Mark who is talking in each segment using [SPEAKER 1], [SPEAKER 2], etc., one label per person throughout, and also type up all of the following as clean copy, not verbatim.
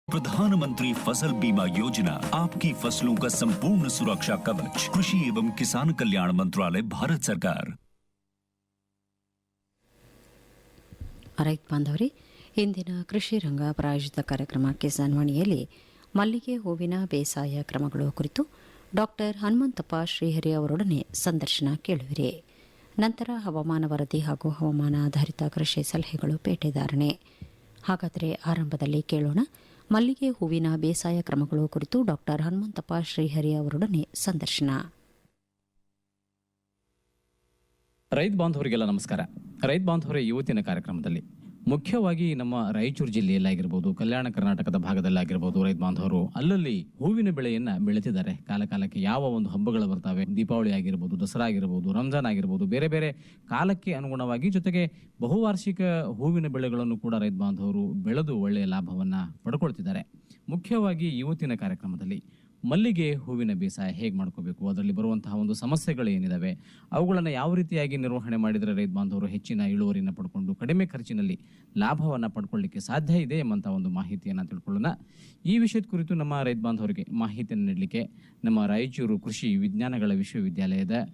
[SPEAKER 1] प्रधानमंत्री फसल बीमा योजना आपकी फसलों का संपूर्ण सुरक्षा कवच। कृषि एवं किसान कल्याण मंत्रालय, भारत सरकार।
[SPEAKER 2] ರೈತ ಬಾಂಧವರೇ, ಇಂದಿನ ಕೃಷಿ ರಂಗ ಪ್ರಾಯೋಜಿತ ಕಾರ್ಯಕ್ರಮ ಕಿಸಾನ್ ವಾಣಿಯಲ್ಲಿ ಮಲ್ಲಿಗೆ ಹೂವಿನ ಬೇಸಾಯ ಕ್ರಮಗಳು ಕುರಿತು ಡಾಕ್ಟರ್ ಹನುಮಂತಪ್ಪ ಶ್ರೀಹರಿ ಅವರೊಡನೆ ಸಂದರ್ಶನ ಕೇಳುವಿರಿ. ನಂತರ ಹವಾಮಾನ ವರದಿ ಹಾಗೂ ಹವಾಮಾನ ಆಧಾರಿತ ಕೃಷಿ ಸಲಹೆಗಳು ಪೇಟೆದಾರಣೆ. ಹಾಗಾದರೆ ಆರಂಭದಲ್ಲಿ ಕೇಳೋಣ ಮಲ್ಲಿಗೆ ಹೂವಿನ ಬೇಸಾಯ ಕ್ರಮಗಳು ಕುರಿತು ಡಾಕ್ಟರ್ ಹನುಮಂತಪ್ಪ ಶ್ರೀಹರಿ ಅವರೊಡನೆ ಸಂದರ್ಶನ.
[SPEAKER 3] ರೈತ ಬಾಂಧವರಿಗೆಲ್ಲ ನಮಸ್ಕಾರ. ರೈತ ಬಾಂಧವರೇ, ಇವತ್ತಿನ ಕಾರ್ಯಕ್ರಮದಲ್ಲಿ ಮುಖ್ಯವಾಗಿ ನಮ್ಮ ರಾಯಚೂರು ಜಿಲ್ಲೆಯಲ್ಲಾಗಿರ್ಬೋದು, ಕಲ್ಯಾಣ ಕರ್ನಾಟಕದ ಭಾಗದಲ್ಲಾಗಿರ್ಬೋದು, ರೈತ ಬಾಂಧವರು ಅಲ್ಲಲ್ಲಿ ಹೂವಿನ ಬೆಳೆಯನ್ನ ಬೆಳೆತಿದ್ದಾರೆ. ಕಾಲಕ್ಕೆ ಯಾವ ಒಂದು ಹಬ್ಬಗಳು ಬರ್ತವೆ, ದೀಪಾವಳಿ ಆಗಿರ್ಬೋದು, ದಸರಾ ಆಗಿರ್ಬೋದು, ರಂಜಾನ್ ಆಗಿರ್ಬೋದು, ಬೇರೆ ಬೇರೆ ಕಾಲಕ್ಕೆ ಅನುಗುಣವಾಗಿ ಜೊತೆಗೆ ಬಹುವಾರ್ಷಿಕ ಹೂವಿನ ಬೆಳೆಗಳನ್ನು ಕೂಡ ರೈತ ಬಾಂಧವರು ಬೆಳೆದು ಒಳ್ಳೆಯ ಲಾಭವನ್ನ ಪಡ್ಕೊಳ್ತಿದ್ದಾರೆ. ಮುಖ್ಯವಾಗಿ ಇವತ್ತಿನ ಕಾರ್ಯಕ್ರಮದಲ್ಲಿ ಮಲ್ಲಿಗೆ ಹೂವಿನ ಬೇಸಾಯ ಹೇಗೆ ಮಾಡ್ಕೋಬೇಕು, ಅದರಲ್ಲಿ ಬರುವಂತಹ ಒಂದು ಸಮಸ್ಯೆಗಳು ಏನಿದಾವೆ, ಅವುಗಳನ್ನು ಯಾವ ರೀತಿಯಾಗಿ ನಿರ್ವಹಣೆ ಮಾಡಿದರೆ ರೈತ ಬಾಂಧವರು ಹೆಚ್ಚಿನ ಇಳುವರಿಯನ್ನು ಪಡ್ಕೊಂಡು ಕಡಿಮೆ ಖರ್ಚಿನಲ್ಲಿ ಲಾಭವನ್ನು ಪಡ್ಕೊಳ್ಳಿಕ್ಕೆ ಸಾಧ್ಯ ಇದೆ ಎಂಬಂಥ ಒಂದು ಮಾಹಿತಿಯನ್ನು ತಿಳ್ಕೊಳ್ಳೋಣ. ಈ ವಿಷಯದ ಕುರಿತು ನಮ್ಮ ರೈತ ಬಾಂಧವರಿಗೆ ಮಾಹಿತಿಯನ್ನು ನೀಡಲಿಕ್ಕೆ ನಮ್ಮ ರಾಯಚೂರು ಕೃಷಿ ವಿಜ್ಞಾನಗಳ ವಿಶ್ವವಿದ್ಯಾಲಯದ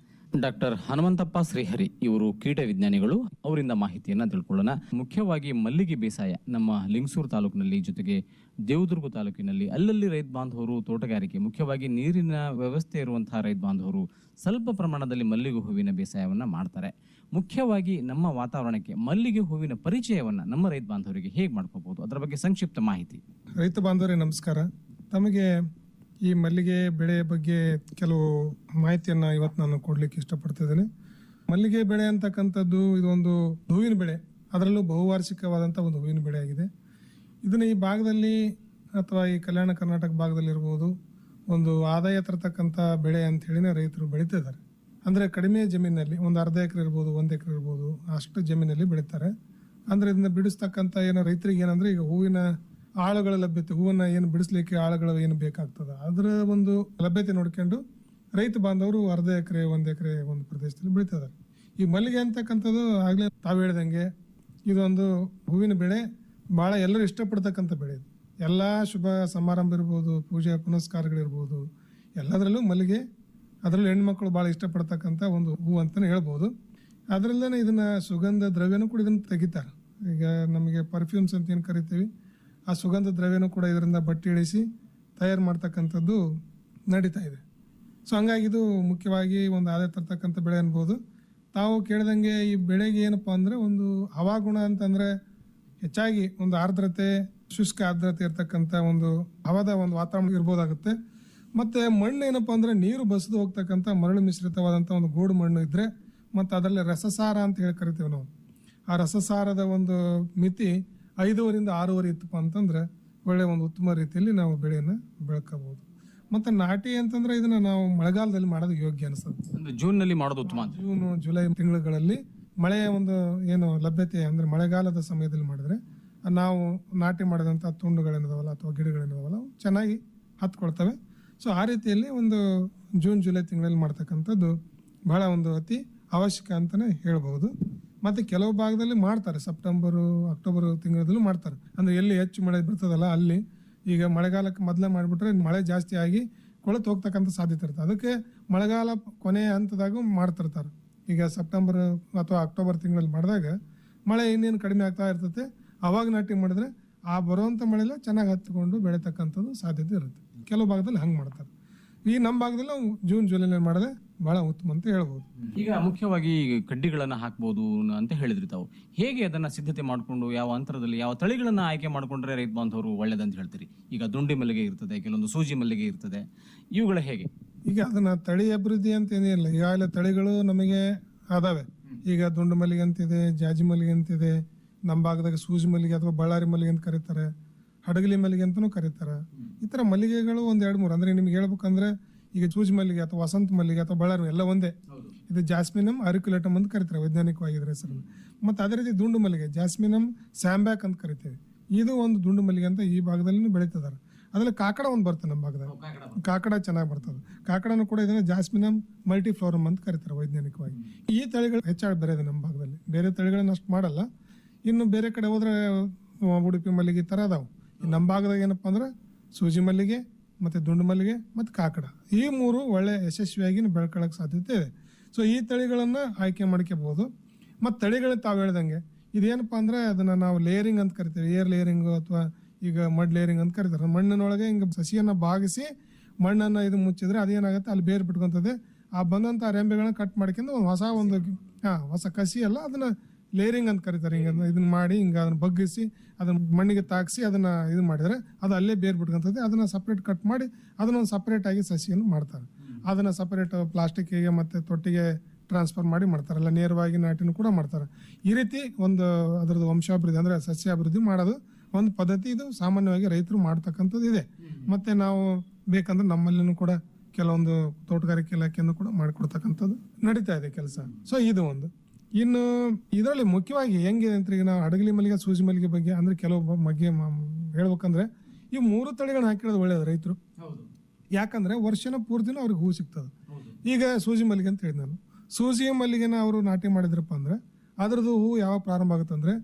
[SPEAKER 3] ಡಾಕ್ಟರ್ ಹನುಮಂತಪ್ಪ ಶ್ರೀಹರಿ ಇವರು ಕೀಟ ವಿಜ್ಞಾನಿಗಳು, ಅವರಿಂದ ಮಾಹಿತಿಯನ್ನು ತಿಳ್ಕೊಳ್ಳೋಣ. ಮುಖ್ಯವಾಗಿ ಮಲ್ಲಿಗೆ ಬೇಸಾಯ ನಮ್ಮ ಲಿಂಗಸೂರು ತಾಲೂಕಿನಲ್ಲಿ ಜೊತೆಗೆ ದೇವದುರ್ಗ ತಾಲೂಕಿನಲ್ಲಿ ಅಲ್ಲಲ್ಲಿ ರೈತ ಬಾಂಧವರು ತೋಟಗಾರಿಕೆ, ಮುಖ್ಯವಾಗಿ ನೀರಿನ ವ್ಯವಸ್ಥೆ ಇರುವಂತಹ ರೈತ ಬಾಂಧವರು ಸ್ವಲ್ಪ ಪ್ರಮಾಣದಲ್ಲಿ ಮಲ್ಲಿಗೆ ಹೂವಿನ ಬೇಸಾಯವನ್ನು ಮಾಡ್ತಾರೆ. ಮುಖ್ಯವಾಗಿ ನಮ್ಮ ವಾತಾವರಣಕ್ಕೆ ಮಲ್ಲಿಗೆ ಹೂವಿನ ಪರಿಚಯವನ್ನ ನಮ್ಮ ರೈತ ಬಾಂಧವರಿಗೆ ಹೇಗೆ ಮಾಡ್ಕೋಬಹುದು, ಅದರ ಬಗ್ಗೆ ಸಂಕ್ಷಿಪ್ತ ಮಾಹಿತಿ.
[SPEAKER 4] ರೈತ ಬಾಂಧವರೇ ನಮಸ್ಕಾರ. ತಮಗೆ ಈ ಮಲ್ಲಿಗೆ ಬೆಳೆ ಬಗ್ಗೆ ಕೆಲವು ಮಾಹಿತಿಯನ್ನು ಇವತ್ತು ನಾನು ಕೊಡ್ಲಿಕ್ಕೆ ಇಷ್ಟಪಡ್ತಿದ್ದೇನೆ. ಮಲ್ಲಿಗೆ ಬೆಳೆ ಅಂತಕ್ಕಂಥದ್ದು ಇದೊಂದು ಹೂವಿನ ಬೆಳೆ, ಅದರಲ್ಲೂ ಬಹುವಾರ್ಷಿಕವಾದಂಥ ಒಂದು ಹೂವಿನ ಬೆಳೆ ಆಗಿದೆ. ಇದನ್ನು ಈ ಭಾಗದಲ್ಲಿ ಅಥವಾ ಈ ಕಲ್ಯಾಣ ಕರ್ನಾಟಕ ಭಾಗದಲ್ಲಿ ಇರ್ಬೋದು ಒಂದು ಆದಾಯ ತರತಕ್ಕಂಥ ಬೆಳೆ ಅಂತ ಹೇಳಿನೇ ರೈತರು ಬೆಳೀತಿದ್ದಾರೆ. ಅಂದರೆ ಕಡಿಮೆ ಜಮೀನಲ್ಲಿ ಒಂದು ಅರ್ಧ ಎಕರೆ ಇರ್ಬೋದು, 1 ಎಕರೆ ಇರ್ಬೋದು, ಅಷ್ಟು ಜಮೀನಲ್ಲಿ ಬೆಳೀತಾರೆ. ಅಂದರೆ ಇದನ್ನ ಬಿಡಿಸ್ತಕ್ಕಂಥ ಏನೋ ರೈತರಿಗೆ ಏನಂದ್ರೆ ಈಗ ಹೂವಿನ ಆಳುಗಳ ಲಭ್ಯತೆ, ಹೂವನ್ನ ಏನು ಬಿಡಿಸ್ಲಿಕ್ಕೆ ಆಳುಗಳು ಏನು ಬೇಕಾಗ್ತದ ಅದರ ಒಂದು ಲಭ್ಯತೆ ನೋಡ್ಕೊಂಡು ರೈತ ಬಾಂಧವರು ಅರ್ಧ ಎಕರೆ 1 ಎಕರೆ ಒಂದು ಪ್ರದೇಶದಲ್ಲಿ ಬೆಳೀತಿದ್ದಾರೆ. ಈ ಮಲ್ಲಿಗೆ ಅಂತಕ್ಕಂಥದ್ದು ಆಗ್ಲೇ ತಾವು ಹೇಳ್ದಂಗೆ ಇದೊಂದು ಹೂವಿನ ಬೆಳೆ, ಬಹಳ ಎಲ್ಲರೂ ಇಷ್ಟಪಡ್ತಕ್ಕಂಥ ಬೆಳೆ. ಇದು ಎಲ್ಲ ಶುಭ ಸಮಾರಂಭ ಇರ್ಬೋದು, ಪೂಜೆ ಪುನಸ್ಕಾರಗಳಿರ್ಬೋದು, ಎಲ್ಲದರಲ್ಲೂ ಮಲ್ಲಿಗೆ, ಅದರಲ್ಲೂ ಹೆಣ್ಮಕ್ಳು ಬಹಳ ಇಷ್ಟಪಡ್ತಕ್ಕಂಥ ಒಂದು ಹೂ ಅಂತಾನೆ ಹೇಳ್ಬೋದು. ಅದರಲ್ಲೇ ಇದನ್ನ ಸುಗಂಧ ದ್ರವ್ಯನೂ ಕೂಡ ಇದನ್ನ ತೆಗಿತಾರೆ. ಈಗ ನಮಗೆ ಪರ್ಫ್ಯೂಮ್ಸ್ ಅಂತ ಏನು ಕರಿತೀವಿ, ಆ ಸುಗಂಧ ದ್ರವ್ಯನೂ ಕೂಡ ಇದರಿಂದ ಬಟ್ಟೆ ಇಳಿಸಿ ತಯಾರು ಮಾಡ್ತಕ್ಕಂಥದ್ದು ನಡೀತಾ ಇದೆ. ಸೊ ಹಂಗಾಗಿ ಇದು ಮುಖ್ಯವಾಗಿ ಒಂದು ಆದಾಯ ತರ್ತಕ್ಕಂಥ ಬೆಳೆ ಅನ್ಬೋದು. ತಾವು ಕೇಳಿದಂಗೆ ಈ ಬೆಳೆಗೆ ಏನಪ್ಪ ಅಂದರೆ ಒಂದು ಹವಾಗುಣ ಅಂತಂದರೆ ಹೆಚ್ಚಾಗಿ ಒಂದು ಆರ್ದ್ರತೆ, ಶುಷ್ಕ ಆರ್ದ್ರತೆ ಇರ್ತಕ್ಕಂಥ ಒಂದು ಹವಾದ ಒಂದು ವಾತಾವರಣ ಇರ್ಬೋದಾಗುತ್ತೆ. ಮತ್ತು ಮಣ್ಣು ಏನಪ್ಪ ಅಂದರೆ ನೀರು ಬಸಿದು ಹೋಗ್ತಕ್ಕಂಥ ಮರಳು ಮಿಶ್ರಿತವಾದಂಥ ಒಂದು ಗೋಡು ಮಣ್ಣು ಇದ್ದರೆ, ಮತ್ತು ಅದರಲ್ಲಿ ರಸಸಾರ ಅಂತ ಹೇಳಿ ಕರಿತೀವಿ ನಾವು. ಆ ರಸಸಾರದ ಒಂದು ಮಿತಿ 5ರಿಂದ 6 ಇತ್ತಪ್ಪ ಅಂತಂದ್ರೆ ಒಳ್ಳೆ ಒಂದು ಉತ್ತಮ ರೀತಿಯಲ್ಲಿ ನಾವು ಬೆಳೆಯನ್ನು ಬೆಳ್ಕೋಬಹುದು. ಮತ್ತೆ ನಾಟಿ ಅಂತಂದ್ರೆ ಇದನ್ನ ನಾವು ಮಳೆಗಾಲದಲ್ಲಿ ಮಾಡೋದು ಯೋಗ್ಯ ಅನಿಸ್ತದೆ.
[SPEAKER 3] ಜೂನ್ನಲ್ಲಿ ಮಾಡೋದು ಉತ್ತಮ.
[SPEAKER 4] ಜೂನ್ ಜುಲೈ ತಿಂಗಳುಗಳಲ್ಲಿ ಮಳೆಯ ಒಂದು ಏನು ಲಭ್ಯತೆ ಅಂದ್ರೆ ಮಳೆಗಾಲದ ಸಮಯದಲ್ಲಿ ಮಾಡಿದ್ರೆ ನಾವು ನಾಟಿ ಮಾಡಿದಂಥ ತುಂಡುಗಳೇನಿದಾವಲ್ಲ ಅಥವಾ ಗಿಡಗಳೇನಿದಾವಲ್ಲ ಚೆನ್ನಾಗಿ ಹತ್ಕೊಳ್ತವೆ. ಸೊ ಆ ರೀತಿಯಲ್ಲಿ ಒಂದು ಜೂನ್ ಜುಲೈ ತಿಂಗಳಲ್ಲಿ ಮಾಡ್ತಕ್ಕಂಥದ್ದು ಬಹಳ ಒಂದು ಅತಿ ಅವಶ್ಯಕ ಅಂತಾನೆ ಹೇಳ್ಬಹುದು. ಮತ್ತೆ ಕೆಲವು ಭಾಗದಲ್ಲಿ ಮಾಡ್ತಾರೆ, ಸೆಪ್ಟೆಂಬರು ಅಕ್ಟೋಬರ್ ತಿಂಗಳಲ್ಲೂ ಮಾಡ್ತಾರೆ. ಅಂದ್ರೆ ಎಲ್ಲಿ ಹೆಚ್ಚು ಮಳೆ ಬರ್ತದಲ್ಲ ಅಲ್ಲಿ ಈಗ ಮಳೆಗಾಲಕ್ಕೆ ಮೊದಲೇ ಮಾಡಿಬಿಟ್ರೆ ಮಳೆ ಜಾಸ್ತಿ ಆಗಿ ಕೊಳೆತು ಹೋಗ್ತಕ್ಕಂಥ ಸಾಧ್ಯತೆ ಇರ್ತದೆ. ಅದಕ್ಕೆ ಮಳೆಗಾಲ ಕೊನೆಯ ಹಂತದಾಗ ಮಾಡ್ತಿರ್ತಾರೆ. ಈಗ ಸೆಪ್ಟೆಂಬರ್ ಅಥವಾ ಅಕ್ಟೋಬರ್ ತಿಂಗಳಲ್ಲಿ ಮಾಡಿದಾಗ ಮಳೆ ಇನ್ನೇನು ಕಡಿಮೆ ಆಗ್ತಾ ಇರ್ತದೆ, ಅವಾಗ ನಾಟಿ ಮಾಡಿದ್ರೆ ಆ ಬರುವಂಥ ಮಳೆಲ್ಲ ಚೆನ್ನಾಗಿ ಹತ್ಕೊಂಡು ಬೆಳೀತಕ್ಕಂಥದ್ದು ಸಾಧ್ಯತೆ ಇರುತ್ತೆ. ಕೆಲವು ಭಾಗದಲ್ಲಿ ಹಂಗೆ ಮಾಡ್ತಾರೆ. ಈ ನಮ್ಮ ಭಾಗದಲ್ಲಿ ನಾವು ಜೂನ್ ಜುಲೈನಲ್ಲಿ ಮಾಡಿದ್ರೆ ಬಹಳ ಉತ್ತಮ ಅಂತ ಹೇಳ್ಬೋದು.
[SPEAKER 3] ಈಗ ಮುಖ್ಯವಾಗಿ ಕಡ್ಡಿಗಳನ್ನ ಹಾಕ್ಬೋದು ಅಂತ ಹೇಳಿದ್ರಿ ತಾವು. ಹೇಗೆ ಅದನ್ನ ಸಿದ್ಧತೆ ಮಾಡಿಕೊಂಡು ಯಾವ ಅಂತರದಲ್ಲಿ ಯಾವ ತಳಿಗಳನ್ನ ಆಯ್ಕೆ ಮಾಡ್ಕೊಂಡ್ರೆ ರೈತ ಬಾಂಧವರು ಒಳ್ಳೇದಂತ ಹೇಳ್ತೀರಿ? ಈಗ ದುಂಡಿ ಮಲ್ಲಿಗೆ ಇರ್ತದೆ, ಕೆಲವೊಂದು ಸೂಜಿ ಮಲ್ಲಿಗೆ ಇರ್ತದೆ, ಇವುಗಳ ಹೇಗೆ?
[SPEAKER 4] ಈಗ ಅದನ್ನ ತಳಿ ಅಭಿವೃದ್ಧಿ ಅಂತ ಏನಿಲ್ಲ, ಈಗಾಗಲೇ ತಳಿಗಳು ನಮಗೆ ಅದಾವೆ. ಈಗ ದುಂಡು ಮಲ್ಲಿಗೆ ಅಂತಿದೆ, ಜಾಜಿ ಮಲ್ಲಿಗೆ ಅಂತಿದೆ, ನಮ್ಮ ಭಾಗದಾಗ ಸೂಜಿ ಮಲ್ಲಿಗೆ ಅಥವಾ ಬಳ್ಳಾರಿ ಮಲ್ಲಿಗೆ ಅಂತ ಕರೀತಾರೆ, ಹಡಗಲಿ ಮಲ್ಲಿಗೆ ಅಂತಾನೂ ಕರೀತಾರೆ. ಈ ತರ ಮಲ್ಲಿಗೆಗಳು ಒಂದ್ 2-3 ಅಂದ್ರೆ ನಿಮ್ಗೆ ಹೇಳ್ಬೇಕಂದ್ರೆ ಈಗ ಸೂಜಿ ಮಲ್ಲಿಗೆ ಅಥವಾ ವಸಂತ ಮಲ್ಲಿಗೆ ಅಥವಾ ಬಳ್ಳಾರಿ ಎಲ್ಲ ಒಂದೇ. ಇದು ಜಾಸ್ಮಿನಮ್ ಅರಿಕ್ಯುಲೇಟಮ್ ಅಂತ ಕರಿತಾರೆ ವೈಜ್ಞಾನಿಕವಾಗಿದ್ರ ಹೆಸರು. ಮತ್ತೆ ಅದೇ ರೀತಿ ದುಂಡು ಮಲ್ಲಿಗೆ ಜಾಸ್ಮಿನಮ್ ಸ್ಯಾಂಬ್ಯಾಕ್ ಅಂತ ಕರಿತೇವೆ. ಇದು ಒಂದು ದುಂಡು ಮಲ್ಲಿಗೆ ಅಂತ ಈ ಭಾಗದಲ್ಲಿ ಬೆಳೀತಿದ್ದಾರೆ. ಅದ್ರಲ್ಲಿ ಕಾಕಡ ಒಂದು ಬರ್ತದೆ ನಮ್ಮ ಭಾಗದಲ್ಲಿ, ಕಾಕಡ ಚೆನ್ನಾಗಿ ಬರ್ತದೆ. ಕಾಕಡನು ಕೂಡ ಇದನ್ನ ಜಾಸ್ಮಿನಮ್ ಮಲ್ಟಿಫ್ಲೋರಮ್ ಅಂತ ಕರೀತಾರೆ ವೈಜ್ಞಾನಿಕವಾಗಿ. ಈ ತಳಿಗಳು ಹೆಚ್ಚಾಗಿ ಬೆರೆಯದೆ ನಮ್ಮ ಭಾಗದಲ್ಲಿ, ಬೇರೆ ತಳಿಗಳನ್ನ ಅಷ್ಟು ಮಾಡಲ್ಲ. ಇನ್ನು ಬೇರೆ ಕಡೆ ಹೋದ್ರೆ ಉಡುಪಿ ಮಲ್ಲಿಗೆ ತರ ಅದಾವು. ನಮ್ಮ ಭಾಗದಾಗ ಏನಪ್ಪ ಅಂದ್ರೆ ಸೂಜಿ ಮಲ್ಲಿಗೆ ಮತ್ತು ದುಂಡು ಮಲ್ಲಿಗೆ ಮತ್ತು ಕಾಕಡ ಈ 3 ಒಳ್ಳೆ ಯಶಸ್ವಿಯಾಗಿ ಬೆಳ್ಕೊಳ್ಳೋಕೆ ಸಾಧ್ಯತೆ ಇದೆ. ಸೊ ಈ ತಳಿಗಳನ್ನು ಆಯ್ಕೆ ಮಾಡ್ಕೋಬಹುದು. ಮತ್ತು ತಳಿಗಳು ತಾವು ಹೇಳ್ದಂಗೆ ಇದೇನಪ್ಪ ಅಂದ್ರೆ ಅದನ್ನು ನಾವು ಲೇಯರಿಂಗ್ ಅಂತ ಕರಿತೀವಿ, ಏರ್ ಲೇಯರಿಂಗು ಅಥವಾ ಈಗ ಮಡ್ ಲೇಯರಿಂಗ್ ಅಂತ ಕರಿತಾರೆ. ಮಣ್ಣಿನೊಳಗೆ ಹಿಂಗೆ ಸಸಿಯನ್ನು ಬಾಗಿಸಿ ಮಣ್ಣನ್ನು ಇದು ಮುಚ್ಚಿದ್ರೆ ಅದೇನಾಗುತ್ತೆ, ಅಲ್ಲಿ ಬೇರು ಬಿಟ್ಕೊತದೆ. ಆ ಬಂದಂಥ ರೆಂಬೆಗಳನ್ನ ಕಟ್ ಮಾಡ್ಕೊಂಡು ಒಂದು ಹೊಸ ಕಸಿ ಅಲ್ಲ, ಅದನ್ನು ಲೇಯರಿಂಗ್ ಅಂತ ಕರೀತಾರೆ. ಹಿಂಗೆ ಇದನ್ನ ಮಾಡಿ ಹಿಂಗೆ ಅದನ್ನ ಬಗ್ಗಿಸಿ ಅದನ್ನ ಮಣ್ಣಿಗೆ ತಾಗಿಸಿ ಅದನ್ನು ಇದು ಮಾಡಿದರೆ ಅದು ಅಲ್ಲೇ ಬೇರು ಬಿಟ್ಕೊತದೆ. ಅದನ್ನು ಸಪ್ರೇಟ್ ಕಟ್ ಮಾಡಿ ಅದನ್ನೊಂದು ಸಪ್ರೇಟಾಗಿ ಸಸಿಯನ್ನು ಮಾಡ್ತಾರೆ. ಅದನ್ನು ಸಪ್ರೇಟ್ ಪ್ಲಾಸ್ಟಿಕ್ಕಿಗೆ ಮತ್ತು ತೊಟ್ಟಿಗೆ ಟ್ರಾನ್ಸ್ಫರ್ ಮಾಡಿ ಮಾಡ್ತಾರಲ್ಲ, ನೇರವಾಗಿ ನಾಟಿನೂ ಕೂಡ ಮಾಡ್ತಾರೆ. ಈ ರೀತಿ ಒಂದು ಅದರದ್ದು ವಂಶಾಭಿವೃದ್ಧಿ ಅಂದರೆ ಸಸ್ಯಾಭಿವೃದ್ಧಿ ಮಾಡೋದು ಒಂದು ಪದ್ಧತಿ. ಇದು ಸಾಮಾನ್ಯವಾಗಿ ರೈತರು ಮಾಡ್ತಕ್ಕಂಥದ್ದು ಇದೆ. ಮತ್ತು ನಾವು ಬೇಕಂದ್ರೆ ನಮ್ಮಲ್ಲಿನೂ ಕೂಡ ಕೆಲವೊಂದು ತೋಟಗಾರಿಕೆ ಇಲಾಖೆಯನ್ನು ಕೂಡ ಮಾಡಿಕೊಡ್ತಕ್ಕಂಥದ್ದು ನಡೀತಾ ಇದೆ ಕೆಲಸ. ಸೊ ಇದು ಒಂದು. ಇನ್ನು ಇದರಲ್ಲಿ ಮುಖ್ಯವಾಗಿ ಹೆಂಗಿದೆ ಅಂತ ಈಗ ನಾವು ಹಡಗಲಿ ಮಲ್ಲಿಗೆ ಸೂಜಿ ಮಲ್ಲಿಗೆ ಬಗ್ಗೆ ಅಂದರೆ ಕೆಲವು ಬಗ್ಗೆ ಹೇಳ್ಬೇಕಂದ್ರೆ ಈ 3 ತಳಿಗಳನ್ನ ಹಾಕಿರೋದು ಒಳ್ಳೇದು ರೈತರು. ಯಾಕಂದ್ರೆ ವರ್ಷನ ಪೂರ್ತಿನೂ ಅವ್ರಿಗೆ ಹೂ ಸಿಗ್ತದೆ. ಈಗ ಸೂಜಿ ಮಲ್ಲಿಗೆ ಅಂತ ಹೇಳಿದ್ ನಾನು, ಸೂಜಿ ಮಲ್ಲಿಗೆನ ಅವರು ನಾಟಿ ಮಾಡಿದ್ರಪ್ಪ ಅಂದ್ರೆ ಅದರದ್ದು ಹೂ ಯಾವಾಗ ಪ್ರಾರಂಭ ಆಗುತ್ತೆ ಅಂದರೆ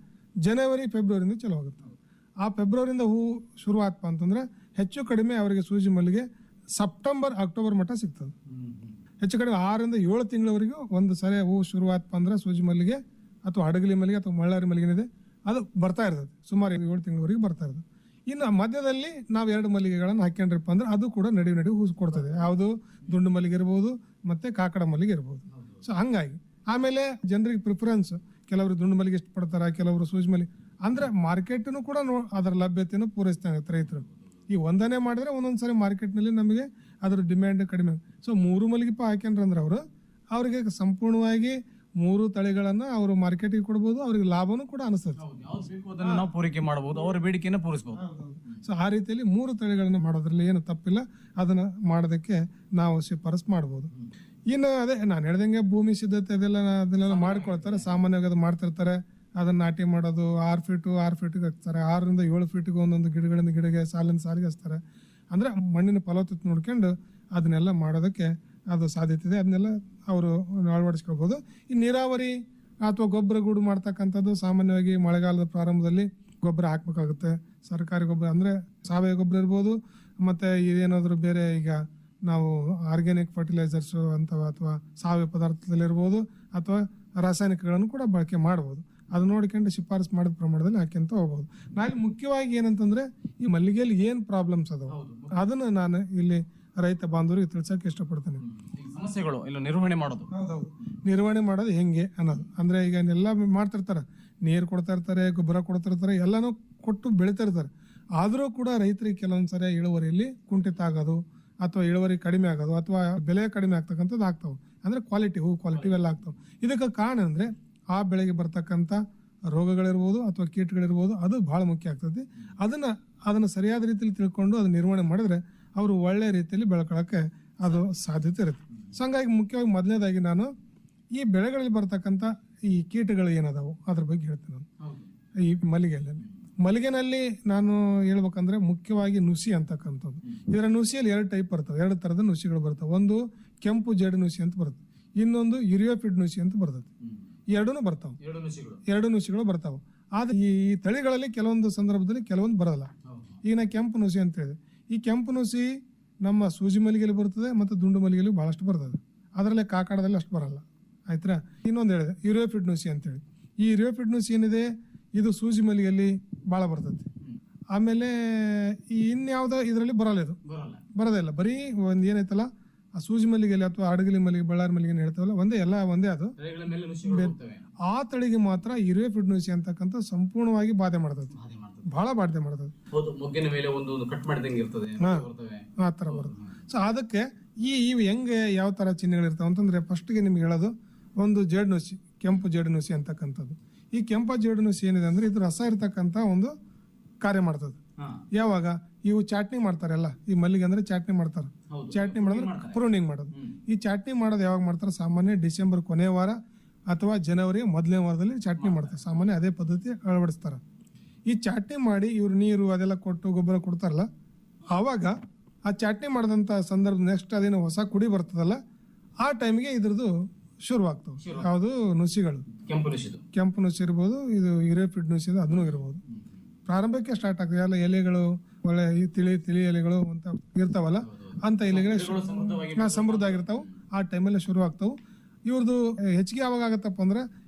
[SPEAKER 4] ಜನವರಿ ಫೆಬ್ರವರಿಯಿಂದ ಚಲೋ ಆಗುತ್ತೆ. ಆ ಫೆಬ್ರವರಿಯಿಂದ ಹೂ ಶುರು ಆತಪ್ಪ ಅಂತಂದ್ರೆ ಹೆಚ್ಚು ಕಡಿಮೆ ಅವರಿಗೆ ಸೂಜಿ ಮಲ್ಲಿಗೆ ಸೆಪ್ಟೆಂಬರ್ ಅಕ್ಟೋಬರ್ ಮಟ್ಟ ಸಿಗ್ತದೆ. ಹೆಚ್ಚು ಕಡಿಮೆ 6 ರಿಂದ 7 ತಿಂಗಳವರೆಗೂ ಒಂದು ಸರಿ ಹೂ ಶುರು ಆತಪ್ಪ ಅಂದ್ರೆ ಸೂಜಿ ಮಲ್ಲಿಗೆ ಅಥವಾ ಹಡಗಲಿ ಮಲ್ಲಿಗೆ ಅಥವಾ ಮಳ್ಳಾರಿ ಮಲ್ಲಿಗೆ ಅದು ಬರ್ತಾ ಇರ್ತದೆ. ಸುಮಾರು 7 ತಿಂಗಳವರೆಗೆ ಬರ್ತಾ ಇರ್ತದೆ. ಇನ್ನು ಮಧ್ಯದಲ್ಲಿ ನಾವು 2 ಮಲ್ಲಿಗೆಗಳನ್ನು ಹಾಕ್ಕೊಂಡ್ರಪ್ಪ ಅಂದ್ರೆ ಅದು ಕೂಡ ನಡಿ ಹೂ ಕೊಡ್ತದೆ. ಯಾವುದು ದುಂಡು ಮಲ್ಲಿಗೆ ಇರ್ಬೋದು ಮತ್ತೆ ಕಾಕಡ ಮಲ್ಲಿಗೆ ಇರ್ಬೋದು. ಸೊ ಹಂಗಾಗಿ ಆಮೇಲೆ ಜನರಿಗೆ ಪ್ರಿಫರೆನ್ಸ್, ಕೆಲವರು ದುಂಡು ಮಲ್ಲಿಗೆ ಇಷ್ಟ ಪಡ್ತಾರೆ, ಕೆಲವರು ಸೂಜಿ ಮಲ್ಲಿಗೆ ಅಂದ್ರೆ ಮಾರ್ಕೆಟ್ನು ಕೂಡ ಅದರ ಲಭ್ಯತೆಯನ್ನು ಪೂರೈಸ್ತಾರೆ ರೈತರು. ಈ ಒಂದನೇ ಮಾಡಿದ್ರೆ ಒಂದೊಂದ್ಸರಿ ಮಾರ್ಕೆಟ್ನಲ್ಲಿ ನಮಗೆ ಅದರ ಡಿಮ್ಯಾಂಡ್ ಕಡಿಮೆ. ಸೊ 3 ಮಲ್ಲಿಗೆ ಹಾಕ್ಯಂಡ್ರಂದ್ರೆ ಅವರಿಗೆ ಸಂಪೂರ್ಣವಾಗಿ 3 ತಳಿಗಳನ್ನು ಅವರು ಮಾರ್ಕೆಟಿಗೆ ಕೊಡ್ಬೋದು, ಅವ್ರಿಗೆ ಲಾಭನೂ ಕೂಡ ಅನಿಸ್ತದೆ.
[SPEAKER 3] ನಾವು ಪೂರೈಕೆ ಮಾಡಬಹುದು, ಅವರ ಬೇಡಿಕೆಯನ್ನು ಪೂರೈಸಬಹುದು.
[SPEAKER 4] ಸೊ ಆ ರೀತಿಯಲ್ಲಿ 3 ತಳಿಗಳನ್ನು ಮಾಡೋದ್ರಲ್ಲಿ ಏನು ತಪ್ಪಿಲ್ಲ. ಅದನ್ನ ಮಾಡೋದಕ್ಕೆ ನಾವು ಶಿಫಾರಸ್ ಮಾಡ್ಬೋದು. ಇನ್ನು ಅದೇ ನಾನು ಹೇಳ್ದಂಗೆ ಭೂಮಿ ಸಿದ್ಧತೆ ಅದನ್ನೆಲ್ಲ ಮಾಡ್ಕೊಳ್ತಾರೆ. ಸಾಮಾನ್ಯವಾಗಿ ಅದು ಮಾಡ್ತಿರ್ತಾರೆ. ಅದನ್ನ ನಾಟಿ ಮಾಡೋದು 6 ಫೀಟು 6 ಫೀಟಿಗೆ ಹಾಕ್ತಾರೆ. 6 ರಿಂದ 7 ಫೀಟಿಗೆ ಒಂದೊಂದು ಗಿಡಗಳಿಂದ ಗಿಡಗೆ ಸಾಲಿಗೆ ಹಚ್ತಾರೆ. ಅಂದ್ರೆ ಮಣ್ಣಿನ ಫಲವತ್ತತೆ ನೋಡ್ಕೊಂಡು ಅದನ್ನೆಲ್ಲ ಮಾಡೋದಕ್ಕೆ ಅದು ಸಾಧ್ಯತೆ ಇದೆ. ಅದನ್ನೆಲ್ಲ ಅವರು ಅಳವಡಿಸ್ಕೊಳ್ಬೋದು. ಈ ನೀರಾವರಿ ಅಥವಾ ಗೊಬ್ಬರ ಗೂಡು ಮಾಡ್ತಕ್ಕಂಥದ್ದು ಸಾಮಾನ್ಯವಾಗಿ ಮಳೆಗಾಲದ ಪ್ರಾರಂಭದಲ್ಲಿ ಗೊಬ್ಬರ ಹಾಕ್ಬೇಕಾಗುತ್ತೆ. ಸರ್ಕಾರಿ ಗೊಬ್ಬರ ಅಂದರೆ ಸಾವಯವ ಗೊಬ್ಬರ ಇರ್ಬೋದು, ಮತ್ತು ಇದೇನಾದರೂ ಬೇರೆ ಈಗ ನಾವು ಆರ್ಗ್ಯಾನಿಕ್ ಫರ್ಟಿಲೈಸರ್ಸು ಅಥವಾ ಸಾವಯವ ಪದಾರ್ಥದಲ್ಲಿರ್ಬೋದು ಅಥವಾ ರಾಸಾಯನಿಕಗಳನ್ನು ಕೂಡ ಬಳಕೆ ಮಾಡ್ಬೋದು. ಅದು ನೋಡ್ಕೊಂಡು ಶಿಫಾರಸು ಮಾಡಿದ ಪ್ರಮಾಣದಲ್ಲಿ ಹಾಕ್ಯಂತ ಹೋಗ್ಬೋದು. ನಾನು ಮುಖ್ಯವಾಗಿ ಏನಂತಂದ್ರೆ ಈ ಮಲ್ಲಿಗೆಯಲ್ಲಿ ಏನು ಪ್ರಾಬ್ಲಮ್ಸ್ ಅದಾವ ಅದನ್ನು ನಾನು ಇಲ್ಲಿ ರೈತ ಬಾಂಧವರಿಗೆ ತಿಳ್ಸೋಕೆ ಇಷ್ಟಪಡ್ತೇನೆ.
[SPEAKER 3] ಸಮಸ್ಯೆಗಳು ಇಲ್ಲ ನಿರ್ವಹಣೆ ಮಾಡೋದು.
[SPEAKER 4] ಹೌದೌದು, ನಿರ್ವಹಣೆ ಮಾಡೋದು ಹೆಂಗೆ ಅನ್ನೋದು. ಅಂದರೆ ಈಗ ಎಲ್ಲ ಮಾಡ್ತಿರ್ತಾರೆ, ನೀರು ಕೊಡ್ತಾ ಇರ್ತಾರೆ, ಗೊಬ್ಬರ ಕೊಡ್ತಿರ್ತಾರೆ, ಎಲ್ಲನೂ ಕೊಟ್ಟು ಬೆಳಿತಾ ಇರ್ತಾರೆ. ಆದರೂ ಕೂಡ ರೈತರಿಗೆ ಕೆಲವೊಂದು ಸರಿ ಇಳುವರಿಯಲ್ಲಿ ಕುಂಠಿತ ಆಗೋದು ಅಥವಾ ಇಳುವರಿ ಕಡಿಮೆ ಆಗೋದು ಅಥವಾ ಬೆಲೆ ಕಡಿಮೆ ಆಗ್ತಕ್ಕಂಥದ್ದು ಆಗ್ತಾವೆ. ಅಂದರೆ ಕ್ವಾಲಿಟಿ, ಹೂ ಕ್ವಾಲಿಟಿ ಇವೆಲ್ಲ ಆಗ್ತಾವೆ. ಇದಕ್ಕೆ ಕಾರಣ ಅಂದರೆ ಆ ಬೆಳೆಗೆ ಬರ್ತಕ್ಕಂಥ ರೋಗಗಳಿರ್ಬೋದು ಅಥವಾ ಕೀಟಗಳಿರ್ಬೋದು, ಅದು ಭಾಳ ಮುಖ್ಯ ಆಗ್ತದೆ. ಅದನ್ನು ಸರಿಯಾದ ರೀತಿಯಲ್ಲಿ ತಿಳ್ಕೊಂಡು ಅದನ್ನ ನಿರ್ವಹಣೆ ಮಾಡಿದ್ರೆ ಅವರು ಒಳ್ಳೆ ರೀತಿಯಲ್ಲಿ ಬೆಳ್ಕೊಳ್ಳೋಕ್ಕೆ ಅದು ಸಾಧ್ಯತೆ ಇರುತ್ತೆ. ಸೊ ಹಂಗಾಗಿ ಮುಖ್ಯವಾಗಿ ಮೊದಲನೇದಾಗಿ ನಾನು ಈ ಬೆಳೆಗಳಲ್ಲಿ ಬರ್ತಕ್ಕಂಥ ಈ ಕೀಟಗಳು ಏನದಾವು ಅದ್ರ ಬಗ್ಗೆ ಹೇಳ್ತೀನಿ. ನಾನು ಈ ಮಲ್ಲಿಗೆನಲ್ಲಿ ನಾನು ಹೇಳ್ಬೇಕಂದ್ರೆ ಮುಖ್ಯವಾಗಿ ನುಸಿ ಅಂತಕ್ಕಂಥದ್ದು. ಇದರ ನುಸಿಯಲ್ಲಿ 2 ಟೈಪ್ ಬರ್ತವೆ, 2 ಥರದ ನುಸಿಗಳು ಬರ್ತವೆ. ಒಂದು ಕೆಂಪು ಜೇಡು ನುಸಿ ಅಂತ ಬರುತ್ತೆ, ಇನ್ನೊಂದು ಯುರಿಯೋಫಿಡ್ ನುಸಿ ಅಂತ ಬರ್ತದೆ. ಎರಡೂ ಬರ್ತಾವೆ, 2 ನುಸಿಗಳು ಬರ್ತಾವೆ. ಆದ್ರೆ ಈ ತಳಿಗಳಲ್ಲಿ ಕೆಲವೊಂದು ಸಂದರ್ಭದಲ್ಲಿ ಕೆಲವೊಂದು ಬರಲ್ಲ. ಈಗ ನಾ ಕೆಂಪು ನುಸಿ ಅಂತ ಹೇಳಿದೆ. ಈ ಕೆಂಪು ನುಸಿ ನಮ್ಮ ಸೂಜಿ ಮಲ್ಲಿಗೆಯಲ್ಲಿ ಬರ್ತದೆ ಮತ್ತು ದುಂಡು ಮಲ್ಲಿಗೆಯಲ್ಲಿ ಬಹಳಷ್ಟು ಬರ್ತದೆ. ಅದರಲ್ಲೇ ಕಾಕಡದಲ್ಲಿ ಅಷ್ಟು ಬರಲ್ಲ. ಆಯ್ತಾ? ಇನ್ನೊಂದು ಹೇಳಿದೆ ಯುರಿಯೋಫಿಡ್ ನುಸಿ ಅಂತೇಳಿ. ಈ ಯುರಿಯೋಫಿಡ್ ನುಸಿ ಏನಿದೆ ಇದು ಸೂಜಿ ಮಲ್ಲಿಗೆಯಲ್ಲಿ ಭಾಳ ಬರ್ತದೆ. ಆಮೇಲೆ ಈ ಇನ್ಯಾವುದೋ ಇದರಲ್ಲಿ ಬರಲ್ಲ, ಇದು ಬರೋದೇ ಇಲ್ಲ. ಬರೀ ಒಂದು ಏನೈತಲ್ಲ ಆ ಸೂಜಿ ಮಲ್ಲಿಗೆಯಲ್ಲಿ ಅಥವಾ ಅಡಗಲಿ ಮಲ್ಲಿಗೆ ಬಳ್ಳಾರಿ ಮಲ್ಲಿಗೆ ಹೇಳ್ತಾವಲ್ಲ ಒಂದೇ ಅದು. ಆ ತಳಿಗೆ ಮಾತ್ರ ಯುರಿಯೋಫಿಡ್ ನುಸಿ ಅಂತಕ್ಕಂಥ ಸಂಪೂರ್ಣವಾಗಿ ಬಾಧೆ ಮಾಡ್ತದೆ, ಬಹಳ ಬಾಧೆ ಮಾಡ್ತದೆ. ಆ ಥರ ಬರುತ್ತೆ. ಸೊ ಅದಕ್ಕೆ ಇವು ಹೆಂಗೆ ಯಾವ ಥರ ಚಿಹ್ನೆಗಳು ಇರ್ತಾವೆ ಅಂತಂದ್ರೆ ಫಸ್ಟ್ಗೆ ನಿಮ್ಗೆ ಹೇಳೋದು ಒಂದು ಜೇಡು ನುಸಿ, ಕೆಂಪು ಜೇಡು ನುಸಿ ಅಂತಕ್ಕಂಥದ್ದು. ಈ ಕೆಂಪು ಜೇಡು ನುಸಿ ಏನಿದೆ ಅಂದ್ರೆ ಇದು ರಸ ಇರ್ತಕ್ಕಂಥ ಒಂದು ಕಾರ್ಯ ಮಾಡ್ತದೆ. ಯಾವಾಗ ಇವು ಚಾಟ್ನಿ ಮಾಡ್ತಾರಲ್ಲ, ಈ ಮಲ್ಲಿಗೆ ಅಂದ್ರೆ ಚಾಟ್ನಿ ಮಾಡ್ತಾರೆ. ಚಾಟ್ನಿ ಮಾಡಿದ್ರೆ ಪ್ರೂನಿಂಗ್ ಮಾಡೋದು. ಈ ಚಾಟ್ನಿ ಮಾಡೋದು ಯಾವಾಗ ಮಾಡ್ತಾರೆ? ಸಾಮಾನ್ಯ ಡಿಸೆಂಬರ್ ಕೊನೆಯ ವಾರ ಅಥವಾ ಜನವರಿ ಮೊದಲನೇ ವಾರದಲ್ಲಿ ಚಾಟ್ನಿ ಮಾಡ್ತಾರೆ. ಸಾಮಾನ್ಯ ಅದೇ ಪದ್ಧತಿ ಅಳವಡಿಸ್ತಾರೆ. ಈ ಚಾಟ್ನಿ ಮಾಡಿ ಇವ್ರು ನೀರು ಅದೆಲ್ಲ ಕೊಟ್ಟು ಗೊಬ್ಬರ ಕೊಡ್ತಾರಲ್ಲ, ಆವಾಗ ಆ ಚಾಟ್ನಿ ಮಾಡಿದಂಥ ಸಂದರ್ಭ ನೆಕ್ಸ್ಟ್ ಅದೇನು ಹೊಸ ಕುಡಿ ಬರ್ತದಲ್ಲ, ಆ ಟೈಮ್ಗೆ ಇದ್ರದ್ದು ಶುರುವಾಗ್ತವೆ. ಯಾವುದು ನುಸಿಗಳು, ಕೆಂಪು ನುಸಿ ಇರ್ಬೋದು, ಇದು ಯುರಿಯೋಫಿಡ್ ನುಸಿ ಅದನ್ನು ಇರ್ಬೋದು. ಪ್ರಾರಂಭಕ್ಕೆ ಸ್ಟಾರ್ಟ್ ಆಗ್ತದೆ. ಎಲ್ಲ ಎಲೆಗಳು ಒಳ್ಳೆ ಈ ತಿಳಿ ಎಲೆಗಳು ಅಂತ ಇರ್ತಾವಲ್ಲ, ಅಂತ ಎಲೆಗಳೇ ಸಮೃದ್ಧ ಆಗಿರ್ತಾವೆ. ಆ ಟೈಮಲ್ಲಿ ಶುರು ಆಗ್ತಾವೆ. ಇವ್ರದ್ದು ಹೆಚ್ಚಿಗೆ ಯಾವಾಗ ಆಗತ್ತಪ್ಪ ಅಂದ್ರೆ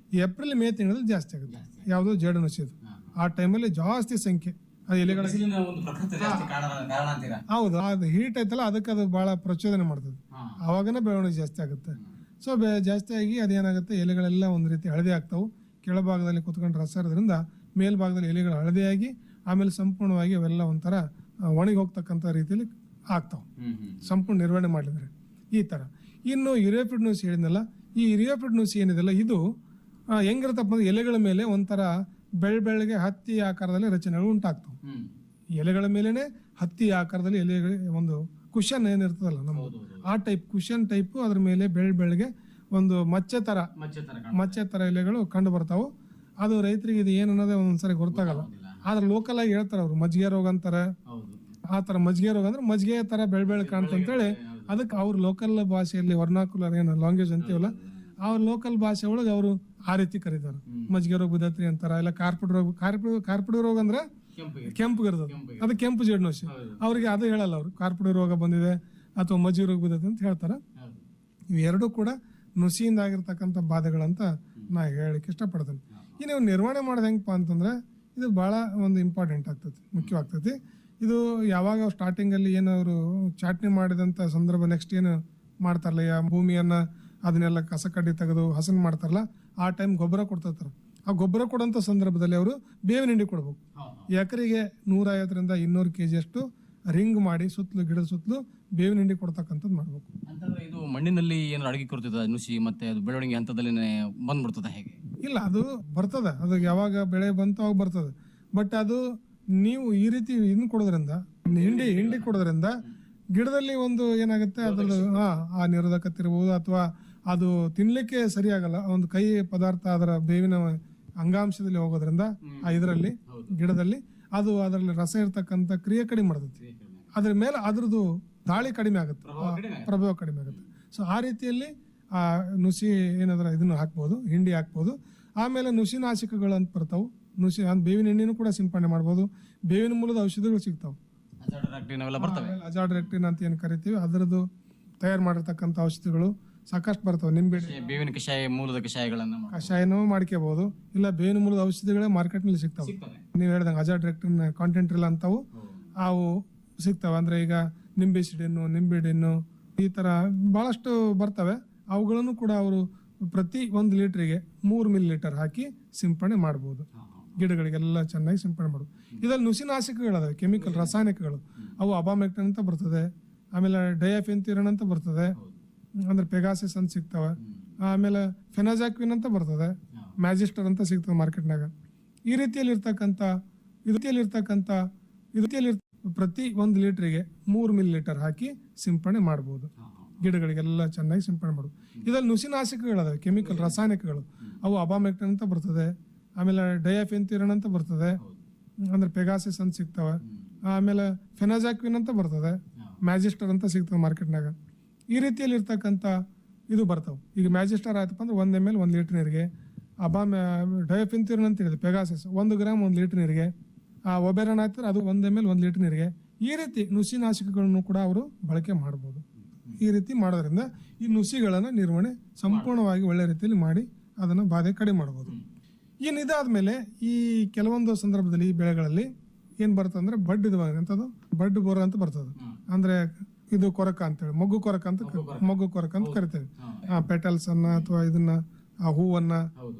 [SPEAKER 4] ಏಪ್ರಿಲ್ ಮೇ ತಿಂಗಳಲ್ಲಿ ಜಾಸ್ತಿ ಆಗುತ್ತೆ. ಯಾವುದು ಜೇಡು ನುಸಿದು ಆ ಟೈಮಲ್ಲಿ ಜಾಸ್ತಿ ಸಂಖ್ಯೆ ಎಲೆಗಳ ಹೌದು. ಅದು ಹೀಟ್ ಐತಲ್ಲ, ಅದಕ್ಕೆ ಅದು ಬಹಳ ಪ್ರಚೋದನೆ ಮಾಡ್ತದೆ. ಅವಾಗನೇ ಬೆಳವಣಿಗೆ ಜಾಸ್ತಿ ಆಗುತ್ತೆ. ಸೊ ಜಾಸ್ತಿ ಆಗಿ ಅದೇನಾಗುತ್ತೆ, ಎಲೆಗಳೆಲ್ಲ ಒಂದು ರೀತಿ ಹಳದಿ ಆಗ್ತಾವೆ. ಕೆಳಭಾಗದಲ್ಲಿ ಕುತ್ಕೊಂಡು ರಸ ಇರೋದ್ರಿಂದ ಮೇಲ್ಭಾಗದಲ್ಲಿ ಎಲೆಗಳು ಹಳದಿಯಾಗಿ ಆಮೇಲೆ ಸಂಪೂರ್ಣವಾಗಿ ಅವೆಲ್ಲ ಒಂಥರ ಒಣಗಿ ಹೋಗ್ತಕ್ಕಂಥ ರೀತಿಯಲ್ಲಿ ಆಗ್ತಾವೆ, ಸಂಪೂರ್ಣ ನಿರ್ವಹಣೆ ಮಾಡಿದ್ರೆ ಈ ಥರ. ಇನ್ನು ಯುರೋಪಿಡ್ ನುಸಿ ಹೇಳಿದ್ನಲ್ಲ, ಈ ಯುರೋಪಿಡ್ ನುಸಿ ಏನಿದೆಲ್ಲ ಇದು ಹೆಂಗಿರುತ್ತಪ್ಪ ಅಂದ್ರೆ ಎಲೆಗಳ ಮೇಲೆ ಒಂಥರ ಬೆಳ್ಳಗೆ ಹತ್ತಿ ಆಕಾರದಲ್ಲಿ ರಚನೆಗಳು ಉಂಟಾಗ್ತವೆ. ಎಲೆಗಳ ಮೇಲೆನೆ ಹತ್ತಿ ಆಕಾರದಲ್ಲಿ ಎಲೆಗಳ ಒಂದು ಕುಶನ್ ಏನಿರ್ತದಲ್ಲ ನಮ್ದು, ಆ ಟೈಪ್ ಕುಶನ್ ಟೈಪ್ ಅದ್ರ ಮೇಲೆ ಬೆಳ್ಳಗೆ ಒಂದು ಮಚ್ಚೆ ತರ ಎಲೆಗಳು ಕಂಡು ಬರ್ತಾವು. ಅದು ರೈತರಿಗೆ ಇದು ಏನು ಅನ್ನೋದೇ ಒಂದ್ಸರಿ ಗೊತ್ತಾಗಲ್ಲ. ಆದ್ರೆ ಲೋಕಲ್ ಆಗಿ ಹೇಳ್ತಾರೆ ಅವ್ರು ಮಜ್ಜಿಗೆ ರೋಗ ಅಂತಾರೆ. ಆ ತರ ಮಜ್ಜಿಗೆ ರೋಗ ಅಂದ್ರೆ ಮಜ್ಜಿಗೆ ತರ ಬೆಳ್ಳ ಕಾಣ್ತಂತೇಳಿ ಅದಕ್ಕೆ ಅವ್ರ ಲೋಕಲ್ ಭಾಷೆಯಲ್ಲಿ ವರ್ನಾಕುಲರ್ ಏನು ಲ್ಯಾಂಗ್ವೇಜ್ ಅಂತೀವಲ್ಲ, ಅವ್ರ ಲೋಕಲ್ ಭಾಷೆ ಒಳಗೆ ಅವರು ಆ ರೀತಿ ಕರೀತಾರೆ. ಮಜ್ಜಿಗೆ ರೋಗ ಬಿದ್ದತ್ರಿ ಅಂತಾರ, ಇಲ್ಲ ಕಾರ್ಪುಡಿ ರೋಗ ಅಂದ್ರೆ ಕೆಂಪು ಇರ್ತದೆ, ಅದು ಕೆಂಪು ಜೇಡು ನುಸಿ. ಅವ್ರಿಗೆ ಅದು ಹೇಳಲ್ಲ, ಅವ್ರು ಕಾರ್ಪುಡಿ ರೋಗ ಬಂದಿದೆ ಅಥವಾ ಮಜ್ಜಿಗೆ ರೋಗ ಬಿದ್ದೈತೆ ಅಂತ ಹೇಳ್ತಾರ. ಇವೆರಡೂ ಕೂಡ ನುಸಿಯಿಂದ ಆಗಿರ್ತಕ್ಕಂಥ ಬಾಧೆಗಳಂತ ನಾ ಹೇಳಲಿಕ್ಕೆ ಇಷ್ಟಪಡ್ತೇನೆ. ಇನ್ನು ನಿರ್ವಹಣೆ ಮಾಡೋದು ಹೆಂಗಪ್ಪ ಅಂತಂದ್ರೆ ಇದು ಬಹಳ ಒಂದು ಇಂಪಾರ್ಟೆಂಟ್ ಆಗ್ತೈತಿ, ಮುಖ್ಯವಾಗ್ತೈತಿ. ಇದು ಯಾವಾಗ ಸ್ಟಾರ್ಟಿಂಗಲ್ಲಿ ಏನು ಅವರು ಚಾಟ್ನಿ ಮಾಡಿದಂಥ ಸಂದರ್ಭ ನೆಕ್ಸ್ಟ್ ಏನು ಮಾಡ್ತಾರಲ್ಲ, ಭೂಮಿಯನ್ನ ಅದನ್ನೆಲ್ಲ ಕಸ ಕಡ್ಡಿ ತೆಗೆದು ಹಸನ್ ಮಾಡ್ತಾರಲ್ಲ, ಆ ಟೈಮ್ ಗೊಬ್ಬರ ಕೊಡ್ತಿರ್ತಾರೆ. ಆ ಗೊಬ್ಬರ ಕೊಡೋಂಥ ಸಂದರ್ಭದಲ್ಲಿ ಅವರು ಬೇವಿನ ಹಿಂಡಿ ಕೊಡ್ಬೇಕು. ಎಕರೆಗೆ 150ರಿಂದ 200 kg ಅಷ್ಟು ರಿಂಗ್ ಮಾಡಿ ಸುತ್ತಲೂ ಗಿಡದ ಸುತ್ತಲೂ ಬೇವಿನ ಹಿಂಡಿ ಕೊಡ್ತಕ್ಕಂಥದ್ದು ಮಾಡ್ಬೇಕು.
[SPEAKER 3] ಅಂತಂದ್ರೆ ಇದು ಮಣ್ಣಿನಲ್ಲಿ ಏನು ಅಡಗಿ ಕೊಡ್ತದ ನುಸಿ, ಮತ್ತೆ ಅದು ಬೆಳವಣಿಗೆ ಹಂತದಲ್ಲಿ ಬಂದ್ಬಿಡ್ತದ ಹೇಗೆ?
[SPEAKER 4] ಇಲ್ಲ, ಅದು ಬರ್ತದೆ. ಅದು ಯಾವಾಗ ಬೆಳೆ ಬಂತು ಅವಾಗ ಬರ್ತದೆ. ಬಟ್ ಅದು ನೀವು ಈ ರೀತಿ ಇದನ್ನ ಕೊಡೋದ್ರಿಂದ, ಹಿಂಡಿ ಕೊಡೋದ್ರಿಂದ ಗಿಡದಲ್ಲಿ ಒಂದು ಏನಾಗುತ್ತೆ, ಅದ್ರದ್ದು ಆ ನಿರೋಧಕತೆ ಇರ್ಬೋದು ಅಥವಾ ಅದು ತಿನ್ಲಿಕ್ಕೆ ಸರಿಯಾಗಲ್ಲ. ಒಂದು ಕೈ ಪದಾರ್ಥ ಅದರ ಬೇವಿನ ಅಂಗಾಂಶದಲ್ಲಿ ಹೋಗೋದ್ರಿಂದ ಆ ಇದರಲ್ಲಿ ಗಿಡದಲ್ಲಿ ಅದು ಅದರಲ್ಲಿ ರಸ ಇರ್ತಕ್ಕಂಥ ಕ್ರಿಯೆ ಕಡಿಮೆ ಮಾಡ್ತೈತಿ. ಅದ್ರ ಮೇಲೆ ಅದ್ರದ್ದು ದಾಳಿ ಕಡಿಮೆ ಆಗುತ್ತೆ, ಪ್ರಭಾವ ಕಡಿಮೆ ಆಗುತ್ತೆ. ಸೊ ಆ ರೀತಿಯಲ್ಲಿ ಆ ನುಸಿ ಏನಾದ್ರ ಇದನ್ನು ಹಾಕ್ಬೋದು, ಹಿಂಡಿ ಹಾಕ್ಬೋದು. ಆಮೇಲೆ ನುಸಿನಾಶಕಗಳು ಅಂತ ಬರ್ತಾವೆ. ನುಸಿ ಬೇವಿನ ಎಣ್ಣೆನೂ ಕೂಡ ಸಿಂಪಡಣೆ ಮಾಡ್ಬೋದು. ಬೇವಿನ ಮೂಲದ ಔಷಧಿಗಳು ಸಿಗ್ತಾವೆ, ಅಜಾಡ್ರೆಕ್ಟಿನ್ ಅಂತ ಏನು ಕರಿತೀವಿ, ಅದರದ್ದು ತಯಾರು ಮಾಡಿರ್ತಕ್ಕಂಥ ಔಷಧಿಗಳು ಸಾಕಷ್ಟು ಬರ್ತವೆ. ನಿಂಬೆ
[SPEAKER 3] ಬೇವಿನ ಕಷಾಯ ಮೂಲದ
[SPEAKER 4] ಕಷಾಯನೂ ಮಾಡ್ಕೋಬಹುದು, ಇಲ್ಲ ಬೇವಿನ ಮೂಲದ ಔಷಧಿಗಳೇ ಮಾರ್ಕೆಟ್ನಲ್ಲಿ ಸಿಗ್ತಾವೆ. ನೀವು ಹೇಳ್ದಂಗೆ ಅಜಾಡ್ರೆಕ್ಟಿನ್ ಕಾಂಟೆಂಟ್ ಇಲ್ಲ ಅಂತವು ಅವು ಸಿಗ್ತವೆ. ಅಂದ್ರೆ ಈಗ ನಿಂಬೆಡಿನ್ನು ಈ ತರ ಬಹಳಷ್ಟು ಬರ್ತವೆ. ಅವುಗಳನ್ನು ಕೂಡ ಅವರು ಪ್ರತಿ 1 ಲೀಟರ್ಗೆ 3 ಮಿಲಿಲೀಟರ್ ಹಾಕಿ ಸಿಂಪಡಣೆ ಮಾಡಬಹುದು. ಗಿಡಗಳಿಗೆಲ್ಲ ಚೆನ್ನಾಗಿ ಸಿಂಪಡಣೆ ಮಾಡೋದು. ಇದರಲ್ಲಿ ನುಸಿನಾಶಕಗಳದಾವೆ, ಕೆಮಿಕಲ್ ರಾಸಾಯನಿಕಗಳು. ಅವು ಅಬಾಮೆಕ್ಟಿನ್ ಅಂತ ಬರ್ತದೆ, ಆಮೇಲೆ ಡಯಾಫೆನ್ಥ್ಯೂರನ್ ಅಂತ ಬರ್ತದೆ, ಅಂದ್ರೆ ಪೆಗಾಸಿಸ್ ಅಂತ ಸಿಗ್ತವೆ. ಆಮೇಲೆ ಫೆನಾಜಾಕ್ವಿನ್ ಅಂತ ಬರ್ತದೆ, ಮ್ಯಾಜಿಸ್ಟರ್ ಅಂತ ಸಿಗ್ತದೆ ಮಾರ್ಕೆಟ್ನಾಗ. ಈ ರೀತಿಯಲ್ಲಿ ಇರ್ತಕ್ಕಂಥ ಪ್ರತಿ 1 ಲೀಟರ್ಗೆ 3 ಮಿಲಿಲೀಟರ್ ಹಾಕಿ ಸಿಂಪಡಣೆ ಮಾಡಬಹುದು. ಗಿಡಗಳಿಗೆಲ್ಲ ಚೆನ್ನಾಗಿ ಸಿಂಪಡಣೆ ಮಾಡೋದು. ಇದರಲ್ಲಿ ನುಸಿನಾಶಕಗಳದಾವೆ, ಕೆಮಿಕಲ್ ರಾಸಾಯನಿಕಗಳು. ಅವು ಅಬಾಮೆಕ್ಟಿನ್ ಅಂತ ಬರ್ತದೆ, ಆಮೇಲೆ ಡಯಾಫೆನ್ಥ್ಯೂರನ್ ಅಂತ ಬರ್ತದೆ, ಅಂದ್ರೆ ಪೆಗಾಸಿಸ್ ಅಂತ ಸಿಗ್ತವೆ. ಆಮೇಲೆ ಫೆನಾಜಾಕ್ವಿನ್ ಅಂತ ಬರ್ತದೆ, ಮ್ಯಾಜಿಸ್ಟರ್ ಅಂತ ಸಿಗ್ತದೆ ಮಾರ್ಕೆಟ್ನಾಗ. ಈ ರೀತಿಯಲ್ಲಿ ಇರ್ತಕ್ಕಂಥ ಇದು ಬರ್ತಾವೆ. ಈಗ ಮ್ಯಾಜಿಸ್ಟರ್ ಆಯ್ತಪ್ಪ ಅಂದ್ರೆ 1 ml 1 ಲೀಟರ್ ನೀರಿಗೆ, ಡಯಾಫೆನ್ಥ್ಯೂರನ್ ಅಂತ ಹೇಳಿದೆ ಪೆಗಾಸಿಸ್ 1 ಗ್ರಾಮ್ 1 ಲೀಟರ್ ನೀರಿಗೆ, ಒಬೆರಾನ್ ಆಯ್ತಾರೆ ಅದು 1 ml 1 ಲೀಟರ್ ನೀರಿಗೆ. ಈ ರೀತಿ ನುಸಿನಾಶಕಗಳನ್ನು ಕೂಡ ಅವರು ಬಳಕೆ ಮಾಡ್ಬೋದು. ಈ ರೀತಿ ಮಾಡೋದ್ರಿಂದ ಈ ನುಸಿಗಳನ್ನು ನಿರ್ವಹಣೆ ಸಂಪೂರ್ಣವಾಗಿ ಒಳ್ಳೆ ರೀತಿಯಲ್ಲಿ ಮಾಡಿ ಅದನ್ನು ಬಾಧೆ ಕಡಿಮೆ ಮಾಡ್ಬೋದು. ಇನ್ನು ಇದಾದ್ಮೇಲೆ ಈ ಕೆಲವೊಂದು ಸಂದರ್ಭದಲ್ಲಿ ಈ ಬೆಳೆಗಳಲ್ಲಿ ಏನ್ ಬರ್ತದೆ ಅಂದ್ರೆ ಬಡ್ ಬೋರ ಅಂತ ಬರ್ತದೆ. ಅಂದ್ರೆ ಇದು ಕೊರಕ ಅಂತೇಳಿ ಮೊಗ್ಗು ಕೊರಕ ಅಂತ ಕರಿತೇವೆ. ಪೆಟಲ್ಸ್ ಅನ್ನ ಅಥವಾ ಇದನ್ನ ಆ ಹೂವನ್ನ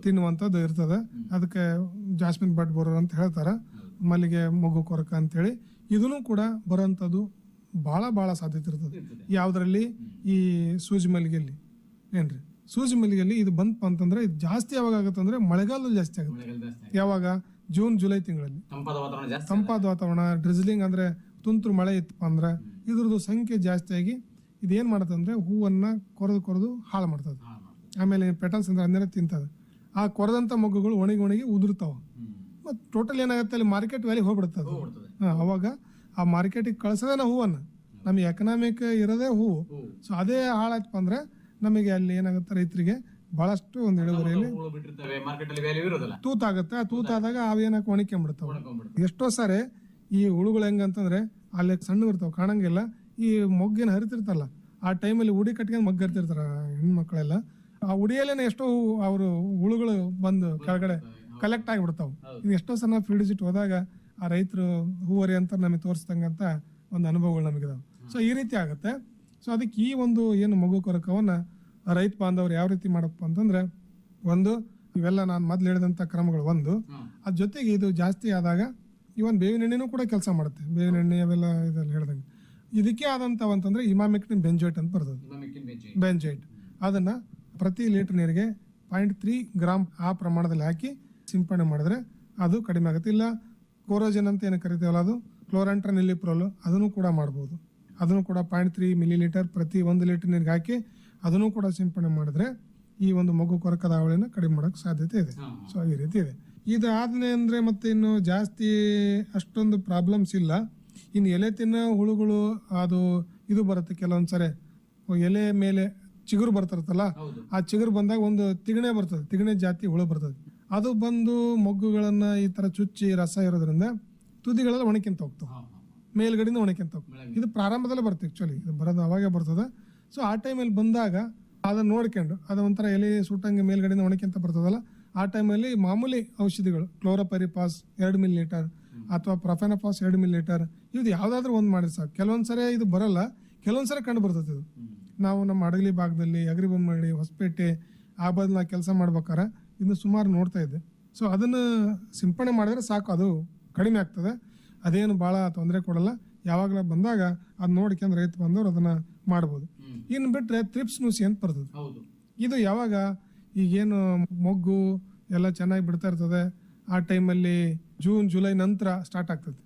[SPEAKER 4] ತಿನ್ನುವಂಥದ್ದು ಇರ್ತದೆ. ಅದಕ್ಕೆ ಜಾಸ್ಮಿನ್ ಬಡ್ ಬೋರ ಅಂತ ಹೇಳ್ತಾರ, ಮಲ್ಲಿಗೆ ಮೊಗ್ಗು ಕೊರಕ ಅಂತೇಳಿ. ಇದನ್ನು ಕೂಡ ಬರೋಂಥದ್ದು ಬಹಳ ಸಾಧ್ಯತೆ ಇರ್ತದೆ. ಯಾವ್ದ್ರಲ್ಲಿ? ಈ ಸೂಜಿ ಮಲ್ಲಿಗೆಯಲ್ಲಿ ಏನ್ರಿ, ಸೂಜಿ ಮಲ್ಲಿಗೆಯಲ್ಲಿ ಇದು ಬಂತಪ್ಪ ಅಂತಂದ್ರೆ ಇದು ಜಾಸ್ತಿ ಯಾವಾಗ ಆಗುತ್ತೆ ಅಂದ್ರೆ ಮಳೆಗಾಲದಲ್ಲಿ ಜಾಸ್ತಿ ಆಗುತ್ತೆ. ಯಾವಾಗ? ಜೂನ್ ಜುಲೈ ತಿಂಗಳಲ್ಲಿ ತಂಪಾದ ವಾತಾವರಣ, ಡ್ರಿಜ್ಲಿಂಗ್ ಅಂದ್ರೆ ತುಂತುರು ಮಳೆ ಇತ್ತಪ್ಪ ಅಂದ್ರೆ ಇದ್ರದ್ದು ಸಂಖ್ಯೆ ಜಾಸ್ತಿ ಆಗಿ ಇದೇನ್ ಮಾಡುತ್ತೆ ಅಂದ್ರೆ ಹೂವನ್ನ ಕೊರೆದು ಹಾಳು ಮಾಡ್ತದೆ. ಆಮೇಲೆ ಪೆಟಲ್ಸ್ ಅಂದ್ರೆ ಅದನ್ನೆಲ್ಲ ತಿಂತದೆ. ಆ ಕೊರೆದಂತ ಮೊಗ್ಗುಗಳು ಒಣಗಿ ಉದುರ್ತಾವ. ಮತ್ತೆ ಟೋಟಲ್ ಏನಾಗುತ್ತೆ ಅಲ್ಲಿ ಮಾರ್ಕೆಟ್ ವ್ಯಾಲಿ ಹೋಗ್ಬಿಡ್ತದೆ. ಅವಾಗ ಆ ಮಾರ್ಕೆಟಿಗೆ ಕಳ್ಸೋದೇ ಹೂವನ್ನ, ನಮಗೆ ಎಕನಾಮಿಕ್ ಇರೋದೇ ಹೂವು. ಸೊ ಅದೇ ಹಾಳಾಯ್ತಪ್ಪ ಅಂದ್ರೆ ನಮಗೆ ಅಲ್ಲಿ ಏನಾಗುತ್ತೆ, ರೈತರಿಗೆ ಬಹಳಷ್ಟು ಒಂದು ಇಳುವರಿಯಲ್ಲಿ
[SPEAKER 3] ಇರೋದಿಲ್ಲ.
[SPEAKER 4] ತೂತಾಗುತ್ತೆ. ಆ ತೂತಾದಾಗ ಅವೇನಕ್ಕೆ ಒಣಕೊಂಡ್ಬಿಡ್ತಾವೆ. ಎಷ್ಟೋ ಸಾರಿ ಈ ಹುಳುಗಳು ಹೆಂಗಂತಂದ್ರೆ ಅಲ್ಲಿ ಸಣ್ಣ ಇರ್ತಾವೆ, ಕಾಣಂಗಿಲ್ಲ. ಈ ಮೊಗ್ಗೇನು ಹರಿತಿರ್ತಲ್ಲ, ಆ ಟೈಮಲ್ಲಿ ಉಡಿ ಕಟ್ಕೊಂಡು ಮಗ್ಗ ಹರಿತಿರ್ತಾರ ಹೆಣ್ಮಕ್ಳೆಲ್ಲ. ಆ ಉಡಿಯಲ್ಲೇನೆ ಎಷ್ಟೋ ಅವರು ಹುಳುಗಳು ಬಂದು ಕೆಳಗಡೆ ಕಲೆಕ್ಟ್ ಆಗಿಬಿಡ್ತಾವೆ. ಇದು ಎಷ್ಟೋ ಸಲ ಫೀಲ್ಡ್ ವಿಸಿಟ್ ಹೋದಾಗ ಆ ರೈತರು ಹೂವರಿ ಅಂತ ನಮಗೆ ತೋರಿಸ್ದಂಗಂತ ಒಂದು ಅನುಭವಗಳು ನಮಗಿದಾವೆ. ಸೊ ಈ ರೀತಿ ಆಗುತ್ತೆ. ಸೊ ಅದಕ್ಕೆ ಈ ಒಂದು ಏನು ಮಗು ಕೊರಕವನ್ನ ರೈತ ಬಾಂಧವರು ಯಾವ ರೀತಿ ಮಾಡಪ್ಪ ಅಂತಂದ್ರೆ, ಒಂದು ಇವೆಲ್ಲ ನಾನು ಮೊದ್ಲು ಹೇಳಿದಂಥ ಕ್ರಮಗಳು ಒಂದು, ಅದ್ರ ಜೊತೆಗೆ ಇದು ಜಾಸ್ತಿ ಆದಾಗ ಇವನ್ ಬೇವಿನ ಎಣ್ಣೆನೂ ಕೂಡ ಕೆಲಸ ಮಾಡುತ್ತೆ. ಬೇವಿನ ಎಣ್ಣೆ ಅವೆಲ್ಲ ಇದೆಲ್ಲ ಹೇಳ್ದಂಗೆ ಇದಕ್ಕೆ ಆದಂಥವು ಅಂತಂದ್ರೆ ಇಮಾಮೆಕ್ಟಿನ್ ಬೆಂಜೋಯೇಟ್ ಅಂತ ಬರ್ತದೆ. ಬೆಂಜೋಯೇಟ್ ಅದನ್ನ ಪ್ರತಿ ಲೀಟರ್ ನೀರಿಗೆ 0.3 ಗ್ರಾಮ್ ಆ ಪ್ರಮಾಣದಲ್ಲಿ ಹಾಕಿ ಸಿಂಪಡಣೆ ಮಾಡಿದ್ರೆ ಅದು ಕಡಿಮೆ ಆಗುತ್ತೆ. ಇಲ್ಲ ಕೋರೋಜನ್ ಅಂತ ಏನು ಕರಿತೀವಲ್ಲ, ಅದು ಕ್ಲೋರಾಂಟ್ರನಿಲಿಪ್ರೋಲ್, ಅದನ್ನು ಕೂಡ ಮಾಡ್ಬೋದು. ಅದನ್ನು ಕೂಡ 0.3 ಮಿಲಿಲೀಟರ್ ಪ್ರತಿ 1 ಲೀಟರ್ ನೀರಿಗೆ ಹಾಕಿ ಅದನ್ನು ಕೂಡ ಸಿಂಪಡಣೆ ಮಾಡಿದ್ರೆ ಈ ಒಂದು ಮಗು ಕೊರಕದ ಹಾವಳಿನ ಕಡಿಮೆ ಮಾಡೋಕ್ಕೆ ಸಾಧ್ಯತೆ ಇದೆ. ಸೊ ಈ ರೀತಿ ಇದೆ. ಇದಾದ್ಮೇಲೆ ಅಂದ್ರೆ ಮತ್ತೆ ಇನ್ನು ಜಾಸ್ತಿ ಅಷ್ಟೊಂದು ಪ್ರಾಬ್ಲಮ್ಸ್ ಇಲ್ಲ. ಇನ್ನು ಎಲೆ ತಿನ್ನೋ ಹುಳುಗಳು ಅದು ಇದು ಬರುತ್ತೆ. ಕೆಲವೊಂದ್ಸರಿ ಎಲೆ ಮೇಲೆ ಚಿಗುರು ಬರ್ತಿರ್ತಲ್ಲ, ಆ ಚಿಗುರು ಬಂದಾಗ ಒಂದು ತಿಗಣೆ ಬರ್ತದೆ, ತಿಗಣೆ ಜಾತಿ ಹುಳು ಬರ್ತದೆ. ಅದು ಬಂದು ಮೊಗ್ಗುಗಳನ್ನ ಈ ತರ ಚುಚ್ಚಿ ರಸ ಇರೋದ್ರಿಂದ ತುದಿಗಳೆಲ್ಲ ಒಣಕ್ಕಿಂತ ಹೋಗ್ತವೆ, ಮೇಲ್ಗಡೆಯಿಂದ ಒಣಕ್ಕಿಂತ ಹೋಗ್ತವೆ. ಇದು ಪ್ರಾರಂಭದಲ್ಲೇ ಬರುತ್ತೆ, ಆಕ್ಚುಲಿ ಇದು ಬರೋದು ಅವಾಗೇ ಬರ್ತದೆ. ಸೊ ಆ ಟೈಮಲ್ಲಿ ಬಂದಾಗ ಅದನ್ನ ನೋಡ್ಕೊಂಡು ಅದು ಒಂಥರ ಎಲೆ ಸುಟ್ಟಂಗೆ ಮೇಲ್ಗಡೆಯಿಂದ ಒಣಕ್ಕಿಂತ ಬರ್ತದಲ್ಲ, ಆ ಟೈಮಲ್ಲಿ ಮಾಮೂಲಿ ಔಷಧಿಗಳು ಕ್ಲೋರೋಪರಿಪಾಸ್ 2 ಮಿಲಿಲೀಟರ್ ಅಥವಾ ಪ್ರೊಫೆನಫಾಸ್ 2 ಮಿಲಿಲೀಟರ್ ಇದು ಯಾವ್ದಾದ್ರು ಒಂದು ಮಾಡಿ ಸಾಕು. ಕೆಲವೊಂದ್ಸರಿ ಇದು ಬರಲ್ಲ, ಕೆಲವೊಂದ್ಸರಿ ಕಂಡು ಬರ್ತದೆ. ಇದು ನಾವು ನಮ್ಮ ಹಡಗಲಿ ಭಾಗದಲ್ಲಿ, ಅಗ್ರಿಬೊಮ್ಮನಹಳ್ಳಿ, ಹೊಸಪೇಟೆ ಆ ಬದಲು ನಾವು ಕೆಲಸ ಮಾಡ್ಬೇಕಾರೆ ಇನ್ನು ಸುಮಾರು ನೋಡ್ತಾ ಇದ್ದೆ. ಸೊ ಅದನ್ನು ಸಿಂಪಡಣೆ ಮಾಡಿದ್ರೆ ಸಾಕು, ಅದು ಕಡಿಮೆ ಆಗ್ತದೆ. ಅದೇನು ಭಾಳ ತೊಂದರೆ ಕೊಡಲ್ಲ. ಯಾವಾಗಲ ಬಂದಾಗ ಅದು ನೋಡ್ಕೊಂಡು ರೈತ ಬಂದವರು ಅದನ್ನ ಮಾಡ್ಬೋದು. ಇನ್ನು ಬಿಟ್ರೆ ಥ್ರಿಪ್ಸ್ ನುಸಿ ಅಂತ ಬರ್ತದೆ. ಇದು ಯಾವಾಗ ಈಗೇನು ಮೊಗ್ಗು ಎಲ್ಲ ಚೆನ್ನಾಗಿ ಬಿಡ್ತಾ ಇರ್ತದೆ ಆ ಟೈಮಲ್ಲಿ ಜೂನ್ ಜುಲೈ ನಂತರ ಸ್ಟಾರ್ಟ್ ಆಗ್ತದೆ.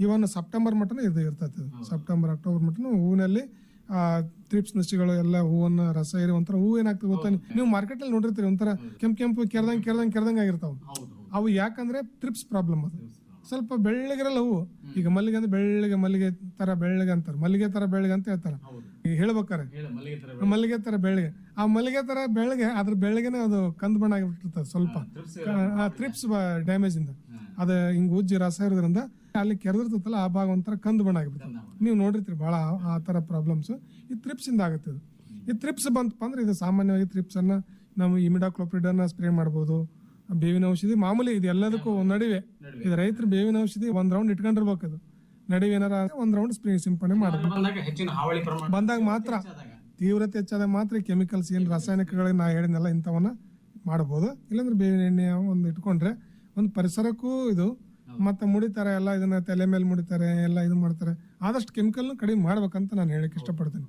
[SPEAKER 4] ಇವನ್ ಸೆಪ್ಟೆಂಬರ್ ಮಟ್ಟನೂ ಇದು ಇರ್ತದೆ. ಸೆಪ್ಟೆಂಬರ್ ಅಕ್ಟೋಬರ್ ಮಟ್ಟನೂ ಹೂವಿನಲ್ಲಿ ಆ ಥ್ರಿಪ್ಸ್ ನುಸಿಗಳು ಎಲ್ಲ ಹೂವನ್ನ ರಸ ಇರಿ ಒಂಥರ ಹೂವು ಏನಾಗ್ತದೆ ಗೊತ್ತಾ, ನೀವು ಮಾರ್ಕೆಟ್ ಅಲ್ಲಿ ನೋಡಿರ್ತೀರಿ ಒಂಥರ ಕೆಂಪು ಕೆರ್ದಂಗ್ ಆಗಿರ್ತಾವ. ಅವು ಯಾಕಂದ್ರೆ ಥ್ರಿಪ್ಸ್ ಪ್ರಾಬ್ಲಮ್. ಅದು ಸ್ವಲ್ಪ ಬೆಳ್ಳಗಿರಲ್ಲ ಹೂವು. ಈಗ ಮಲ್ಲಿಗೆ ಅಂದ್ರೆ ಮಲ್ಲಿಗೆ ತರ ಬೆಳ್ಳಗೆ ಅಂತಾರೆ, ಮಲ್ಲಿಗೆ ತರ ಬೆಳ್ಳಗೆ ಅಂತ ಹೇಳ್ತಾರೆ. ಈಗ ಹೇಳ್ಬೇಕಾರೆ ಮಲ್ಲಿಗೆ ತರ ಬೆಳ್ಳಗೆ, ಆ ಮಲ್ಲಿಗೆ ತರ ಬೆಳ್ಳಗೆ ಅದ್ರ ಬೆಳ್ಳಗೆನೆ ಅದು ಕಂದು ಬಣ್ಣ ಆಗಿಬಿಟ್ಟಿರ್ತದೆ. ಸ್ವಲ್ಪ ಥ್ರಿಪ್ಸ್ ಡ್ಯಾಮೇಜ್ ಇಂದ ಅದ ಹಿಂಗ್ ಉಜ್ಜಿ ರಸ ಇರೋದ್ರಿಂದ ಅಲ್ಲಿ ಕೆರೆದಿರ್ತಲ್ಲ ಆ ಭಾಗ ಒಂಥರ ಕಂದು ಬಣ್ಣ ಆಗಿಬಿಡ್ತದೆ. ನೀವು ನೋಡಿರ್ತೀರಿ ಬಹಳ ಆ ತರ ಪ್ರಾಬ್ಲಮ್ಸ್ ಈ ಥ್ರಿಪ್ಸ್ ಇಂದ ಆಗುತ್ತೆ. ಈ ಥ್ರಿಪ್ಸ್ ಬಂತಪ್ಪ ಅಂದ್ರೆ ಇದು ಸಾಮಾನ್ಯವಾಗಿ ಥ್ರಿಪ್ಸ್ ಅನ್ನ ನಾವು ಇಮಿಡಾಕ್ಲೋಪ್ರಿಡ್ ಅನ್ನ ಸ್ಪ್ರೇ ಮಾಡ್ಬೋದು. ಬೇವಿನ ಔಷಧಿ ಮಾಮೂಲಿ ಇದು ಎಲ್ಲದಕ್ಕೂ ನಡುವೆ ಇದು ರೈತರು ಬೇವಿನ ಔಷಧಿ 1 ರೌಂಡ್ ಇಟ್ಕೊಂಡಿರ್ಬೇಕು. ಅದು ನಡುವೆ ಏನಾರ 1 ರೌಂಡ್ ಸ್ಪ್ರೇ ಸಿಂಪಡಣೆ ಮಾಡಬೇಕು. ಬಂದಾಗ ಮಾತ್ರ ತೀವ್ರತೆ ಹೆಚ್ಚಾದಾಗ ಮಾತ್ರ ಕೆಮಿಕಲ್ಸ್ ಏನು ರಾಸಾಯನಿಕಗಳಿಗೆ ನಾ ಹೇಳಿದ್ನಲ್ಲ ಇಂಥವನ್ನ ಮಾಡಬಹುದು. ಇಲ್ಲಾಂದ್ರೆ ಬೇವಿನ ಎಣ್ಣೆ ಒಂದು ಇಟ್ಕೊಂಡ್ರೆ ಒಂದು ಪರಿಸರಕ್ಕೂ ಇದು ಮತ್ತೆ ಮುಡಿತಾರೆ ಎಲ್ಲ ಇದನ್ನ ತಲೆ ಮೇಲೆ ಮುಡಿತಾರೆ ಎಲ್ಲ ಇದು ಮಾಡ್ತಾರೆ. ಆದಷ್ಟು ಕೆಮಿಕಲ್ನು ಕಡಿಮೆ ಮಾಡ್ಬೇಕಂತ ನಾನು ಹೇಳಕ್ಕೆ ಇಷ್ಟಪಡ್ತೇನೆ.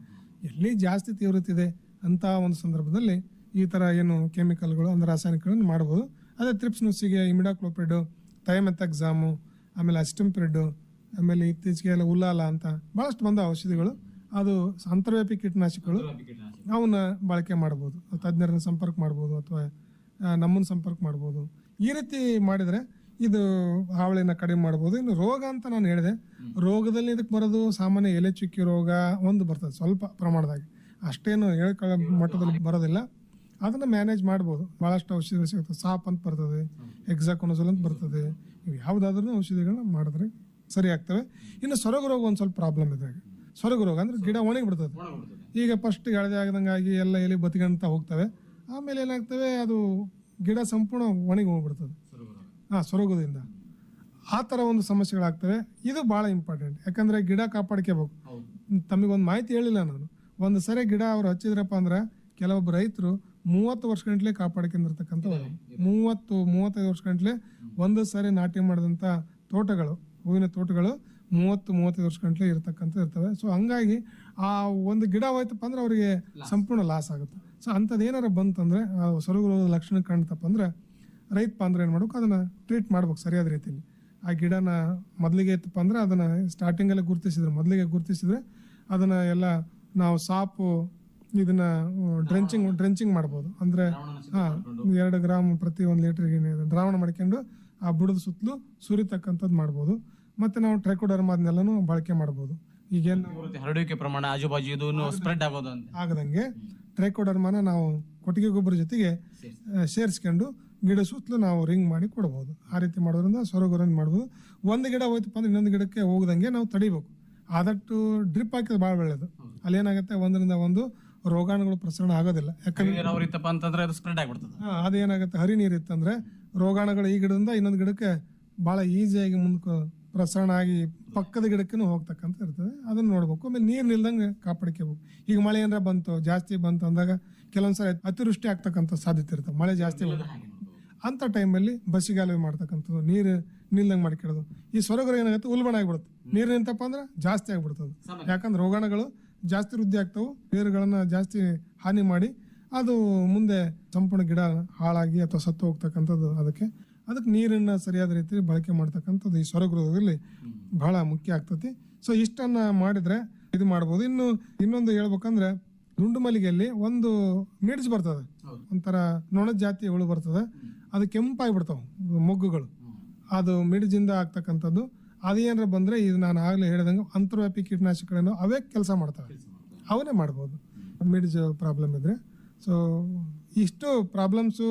[SPEAKER 4] ಎಲ್ಲಿ ಜಾಸ್ತಿ ತೀವ್ರತೆ ಇದೆ ಅಂತ ಒಂದು ಸಂದರ್ಭದಲ್ಲಿ ಈ ತರ ಏನು ಕೆಮಿಕಲ್ಗಳು ಅಂದ್ರೆ ರಾಸಾಯನಿಕಗಳನ್ನು ಮಾಡಬಹುದು. ಅದೇ ಥ್ರಿಪ್ಸ್ ನುಸಿಗೆ ಇಮಿಡಾಕ್ಲೋಪ್ರಿಡ್, ಥೈಮೆಥಾಕ್ಸಾಮು, ಆಮೇಲೆ ಅಸ್ಟಂಪಿರಿಡ್, ಆಮೇಲೆ ಇತ್ತೀಚೆಗೆ ಎಲ್ಲ ಉಲ್ಲಾಲ ಅಂತ ಬಹಳಷ್ಟು ಬಂದ ಔಷಧಿಗಳು, ಅದು ಅಂತರ್ವ್ಯಾಪಿ ಕೀಟನಾಶಕಗಳು, ಅವನ್ನ ಬಳಕೆ ಮಾಡ್ಬೋದು. ತಜ್ಞರನ್ನ ಸಂಪರ್ಕ ಮಾಡ್ಬೋದು ಅಥವಾ ನಮ್ಮನ್ನ ಸಂಪರ್ಕ ಮಾಡ್ಬೋದು. ಈ ರೀತಿ ಮಾಡಿದ್ರೆ ಇದು ಹಾವಳಿನ ಕಡಿಮೆ ಮಾಡ್ಬೋದು. ಇನ್ನು ರೋಗ ಅಂತ ನಾನು ಹೇಳಿದೆ, ರೋಗದಲ್ಲಿ ಇದಕ್ಕೆ ಬರೋದು ಸಾಮಾನ್ಯ ಎಲೆ ಚುಕ್ಕಿ ರೋಗ ಒಂದು ಬರ್ತದೆ ಸ್ವಲ್ಪ ಪ್ರಮಾಣದಾಗ, ಅಷ್ಟೇನು ಹೇಳ್ಕೊಳ್ಳೋ ಮಟ್ಟದಲ್ಲಿ ಬರೋದಿಲ್ಲ. ಅದನ್ನ ಮ್ಯಾನೇಜ್ ಮಾಡ್ಬೋದು. ಬಹಳಷ್ಟು ಔಷಧಿಗಳು ಸಿಗುತ್ತೆ. ಸಾಪ್ ಅಂತ ಬರ್ತದೆ, ಎಕ್ಸಾಕೊನಜೋಲ್ ಅಂತ ಬರ್ತದೆ. ಇವು ಯಾವುದಾದ್ರೂ ಔಷಧಿಗಳನ್ನ ಮಾಡಿದ್ರೆ ಸರಿ ಆಗ್ತವೆ. ಇನ್ನು ಸೊರಗು ರೋಗ ಒಂದು ಸ್ವಲ್ಪ ಪ್ರಾಬ್ಲಮ್ ಇದೆ. ಸೊರಗು ರೋಗ ಅಂದ್ರೆ ಗಿಡ ಒಣಗಿ ಬಿಡ್ತದೆ. ಈಗ ಫಸ್ಟ್ ಎಳೆದೆ ಆಗದಂಗಾಗಿ ಎಲ್ಲ ಎಲೆ ಬತ್ಕೊಂತ ಹೋಗ್ತವೆ. ಆಮೇಲೆ ಏನಾಗ್ತವೆ, ಅದು ಗಿಡ ಸಂಪೂರ್ಣ ಒಣಗಿ ಹೋಗ್ಬಿಡ್ತದೆ ಸೊರಗುದಿಂದ. ಆ ಥರ ಒಂದು ಸಮಸ್ಯೆಗಳಾಗ್ತವೆ. ಇದು ಭಾಳ ಇಂಪಾರ್ಟೆಂಟ್. ಯಾಕಂದ್ರೆ ಗಿಡ ಕಾಪಾಡ್ಕೋಬೇಕು. ತಮಗೊಂದು ಮಾಹಿತಿ ಹೇಳಿಲ್ಲ ನಾನು. ಒಂದು ಸರಿ ಗಿಡ ಅವ್ರು ಹಚ್ಚಿದ್ರಪ್ಪ ಅಂದ್ರೆ ಕೆಲವೊಬ್ಬ ರೈತರು 30 ವರ್ಷ ಗಂಟ್ಲೆ ಕಾಪಾಡ್ಕೊಂಡಿರ್ತಕ್ಕಂಥ 30-35 ವರ್ಷ ಗಂಟ್ಲೆ ಒಂದು ಸಾರಿ ನಾಟಿ ಮಾಡಿದಂಥ ತೋಟಗಳು, ಹೂವಿನ ತೋಟಗಳು 30-35 ವರ್ಷ ಗಂಟ್ಲೆ ಇರ್ತಕ್ಕಂಥ ಇರ್ತವೆ. ಸೊ ಹಂಗಾಗಿ ಆ ಒಂದು ಗಿಡ ಹೋಯ್ತಪ್ಪ ಅಂದ್ರೆ ಅವರಿಗೆ ಸಂಪೂರ್ಣ ಲಾಸ್ ಆಗುತ್ತೆ. ಸೊ ಅಂಥದ್ದು ಏನಾರ ಬಂತಂದ್ರೆ ಸೊರಗು ರೋಗದ ಲಕ್ಷಣ ಕಾಣ್ತಪ್ಪ ಅಂದ್ರೆ ರೈತ ಅಂದ್ರೆ ಏನು ಮಾಡ್ಬೇಕು, ಅದನ್ನ ಟ್ರೀಟ್ ಮಾಡ್ಬೇಕು ಸರಿಯಾದ ರೀತಿಯಲ್ಲಿ. ಆ ಗಿಡನ ಮೊದಲಿಗೆ ಇತ್ತಪ್ಪ ಅಂದ್ರೆ ಅದನ್ನ ಸ್ಟಾರ್ಟಿಂಗಲ್ಲೇ ಮೊದಲಿಗೆ ಗುರುತಿಸಿದ್ರೆ ಅದನ್ನ ಎಲ್ಲ ನಾವು ಸಾಪು ಇದನ್ನ ಡ್ರೆಂಚಿಂಗ್ ಮಾಡ್ಬೋದು. ಅಂದ್ರೆ 2 ಗ್ರಾಮ್ ಪ್ರತಿ 1 ಲೀಟರ್ಗೆ ದ್ರಾವಣ ಮಾಡ್ಕೊಂಡು ಆ ಬುಡದ ಸುತ್ತಲೂ ಸುರಿತಕ್ಕಂಥದ್ದು ಮಾಡ್ಬೋದು. ಮತ್ತೆ ನಾವು ಟ್ರೈಕೋಡರ್ಮಾ ಅದನ್ನೆಲ್ಲನೂ ಬಳಕೆ ಮಾಡ್ಬೋದು. ಈಗೇನು
[SPEAKER 3] ಹರಡುವಿಕೆ ಪ್ರಮಾಣ ಆಜುಬಾಜು ಸ್ಪ್ರೆಡ್ ಆಗದಂಗೆ
[SPEAKER 4] ಟ್ರೈಕೋಡರ್ಮಾನ ನಾವು ಕೊಟ್ಟಿಗೆ ಗೊಬ್ಬರ ಜೊತೆಗೆ ಸೇರಿಸ್ಕೊಂಡು ಗಿಡ ಸುತ್ತಲೂ ನಾವು ರಿಂಗ್ ಮಾಡಿ ಕೊಡ್ಬೋದು. ಆ ರೀತಿ ಮಾಡೋದ್ರಿಂದ ಸೊರಗೊರನ್ ಮಾಡ್ಬೋದು. ಒಂದು ಗಿಡ ಹೋಯ್ತಪ್ಪ ಅಂದ್ರೆ ಇನ್ನೊಂದು ಗಿಡಕ್ಕೆ ಹೋಗದಂಗೆ ನಾವು ತಡಿಬೇಕು. ಆದಷ್ಟು ಡ್ರಿಪ್ ಹಾಕಿದ್ರೆ ಭಾಳ ಒಳ್ಳೆಯದು. ಅಲ್ಲೇನಾಗುತ್ತೆ ಒಂದರಿಂದ ಒಂದು ರೋಗಾಣುಗಳು ಪ್ರಸರಣ ಆಗೋದಿಲ್ಲ. ಯಾಕಂದ್ರೆ
[SPEAKER 3] ಸ್ಪ್ರೆಡ್ ಆಗ್ಬಿಡ್ತದೆ.
[SPEAKER 4] ಅದೇನಾಗುತ್ತೆ, ಹರಿ ನೀರು ಇತ್ತಂದ್ರೆ ರೋಗಾಣುಗಳು ಈ ಗಿಡದಿಂದ ಇನ್ನೊಂದು ಗಿಡಕ್ಕೆ ಭಾಳ ಈಸಿಯಾಗಿ ಮುಂದಕ್ಕೆ ಪ್ರಸರಣ ಆಗಿ ಪಕ್ಕದ ಗಿಡಕ್ಕೂ ಹೋಗ್ತಕ್ಕಂಥ ಇರ್ತದೆ. ಅದನ್ನ ನೋಡ್ಬೇಕು. ಆಮೇಲೆ ನೀರು ನಿಲ್ದಂಗೆ ಕಾಪಾಡ್ಕೋಬೇಕು. ಈಗ ಮಳೆ ಏನಾರ ಬಂತು, ಜಾಸ್ತಿ ಬಂತು ಅಂದಾಗ ಕೆಲವೊಂದ್ಸಲ ಅತಿವೃಷ್ಟಿ ಆಗ್ತಕ್ಕಂಥ ಸಾಧ್ಯತೆ ಇರ್ತದೆ. ಮಳೆ ಜಾಸ್ತಿ ಅಂತ ಟೈಮಲ್ಲಿ ಬಸಿಗಾಲ ಮಾಡ್ತಕ್ಕಂಥದ್ದು, ನೀರು ನಿಲ್ದಂಗೆ ಮಾಡ್ಕೊಳ್ಳೋದು. ಈ ಸೊರಗರ ಏನಾಗುತ್ತೆ, ಉಲ್ಬಣ ಆಗಿಬಿಡುತ್ತೆ. ನೀರು ನಿಂತಪ್ಪ ಅಂದ್ರೆ ಜಾಸ್ತಿ ಆಗ್ಬಿಡ್ತದೆ. ಯಾಕಂದ್ರೆ ರೋಗಾಣುಗಳು ಜಾಸ್ತಿ ವೃದ್ಧಿ ಆಗ್ತವೆ, ಬೇರುಗಳನ್ನ ಜಾಸ್ತಿ ಹಾನಿ ಮಾಡಿ ಅದು ಮುಂದೆ ಸಂಪೂರ್ಣ ಗಿಡ ಹಾಳಾಗಿ ಅಥವಾ ಸತ್ತು ಹೋಗ್ತಕ್ಕಂಥದ್ದು. ಅದಕ್ಕೆ ನೀರನ್ನ ಸರಿಯಾದ ರೀತಿ ಬಳಕೆ ಮಾಡ್ತಕ್ಕಂಥದ್ದು ಈ ಸೊರಗೃಹದಲ್ಲಿ ಬಹಳ ಮುಖ್ಯ ಆಗ್ತತಿ. ಸೊ ಇಷ್ಟನ್ನ ಮಾಡಿದ್ರೆ ಇದು ಮಾಡ್ಬೋದು. ಇನ್ನೊಂದು ಹೇಳ್ಬೇಕಂದ್ರೆ ದುಂಡು ಮಲ್ಲಿಗೆಯಲ್ಲಿ ಒಂದು ಮಿಡ್ಜ್ ಬರ್ತದೆ, ಒಂಥರ ನೊಣದ ಜಾತಿ ಹುಳು ಬರ್ತದೆ. ಅದು ಕೆಂಪಾಗಿಬಿಡ್ತಾವೆ ಮೊಗ್ಗುಗಳು. ಅದು ಮಿಡ್ಜಿಂದ ಆಗ್ತಕ್ಕಂಥದ್ದು. ಅದೇನಾರ ಬಂದ್ರೆ ಇದು ನಾನು ಆಗ್ಲೇ ಹೇಳಿದಂಗೆ ಅಂತರ್ವ್ಯಾಪಿ ಕೀಟನಾಶಕಗಳನ್ನು ಅವೇ ಕೆಲಸ ಮಾಡ್ತವೆ, ಅವನ್ನೇ ಮಾಡ್ಬೋದು ಮಿಡ್ಜ್ ಪ್ರಾಬ್ಲಮ್ ಇದ್ರೆ. ಸೊ ಇಷ್ಟು ಪ್ರಾಬ್ಲಮ್ಸು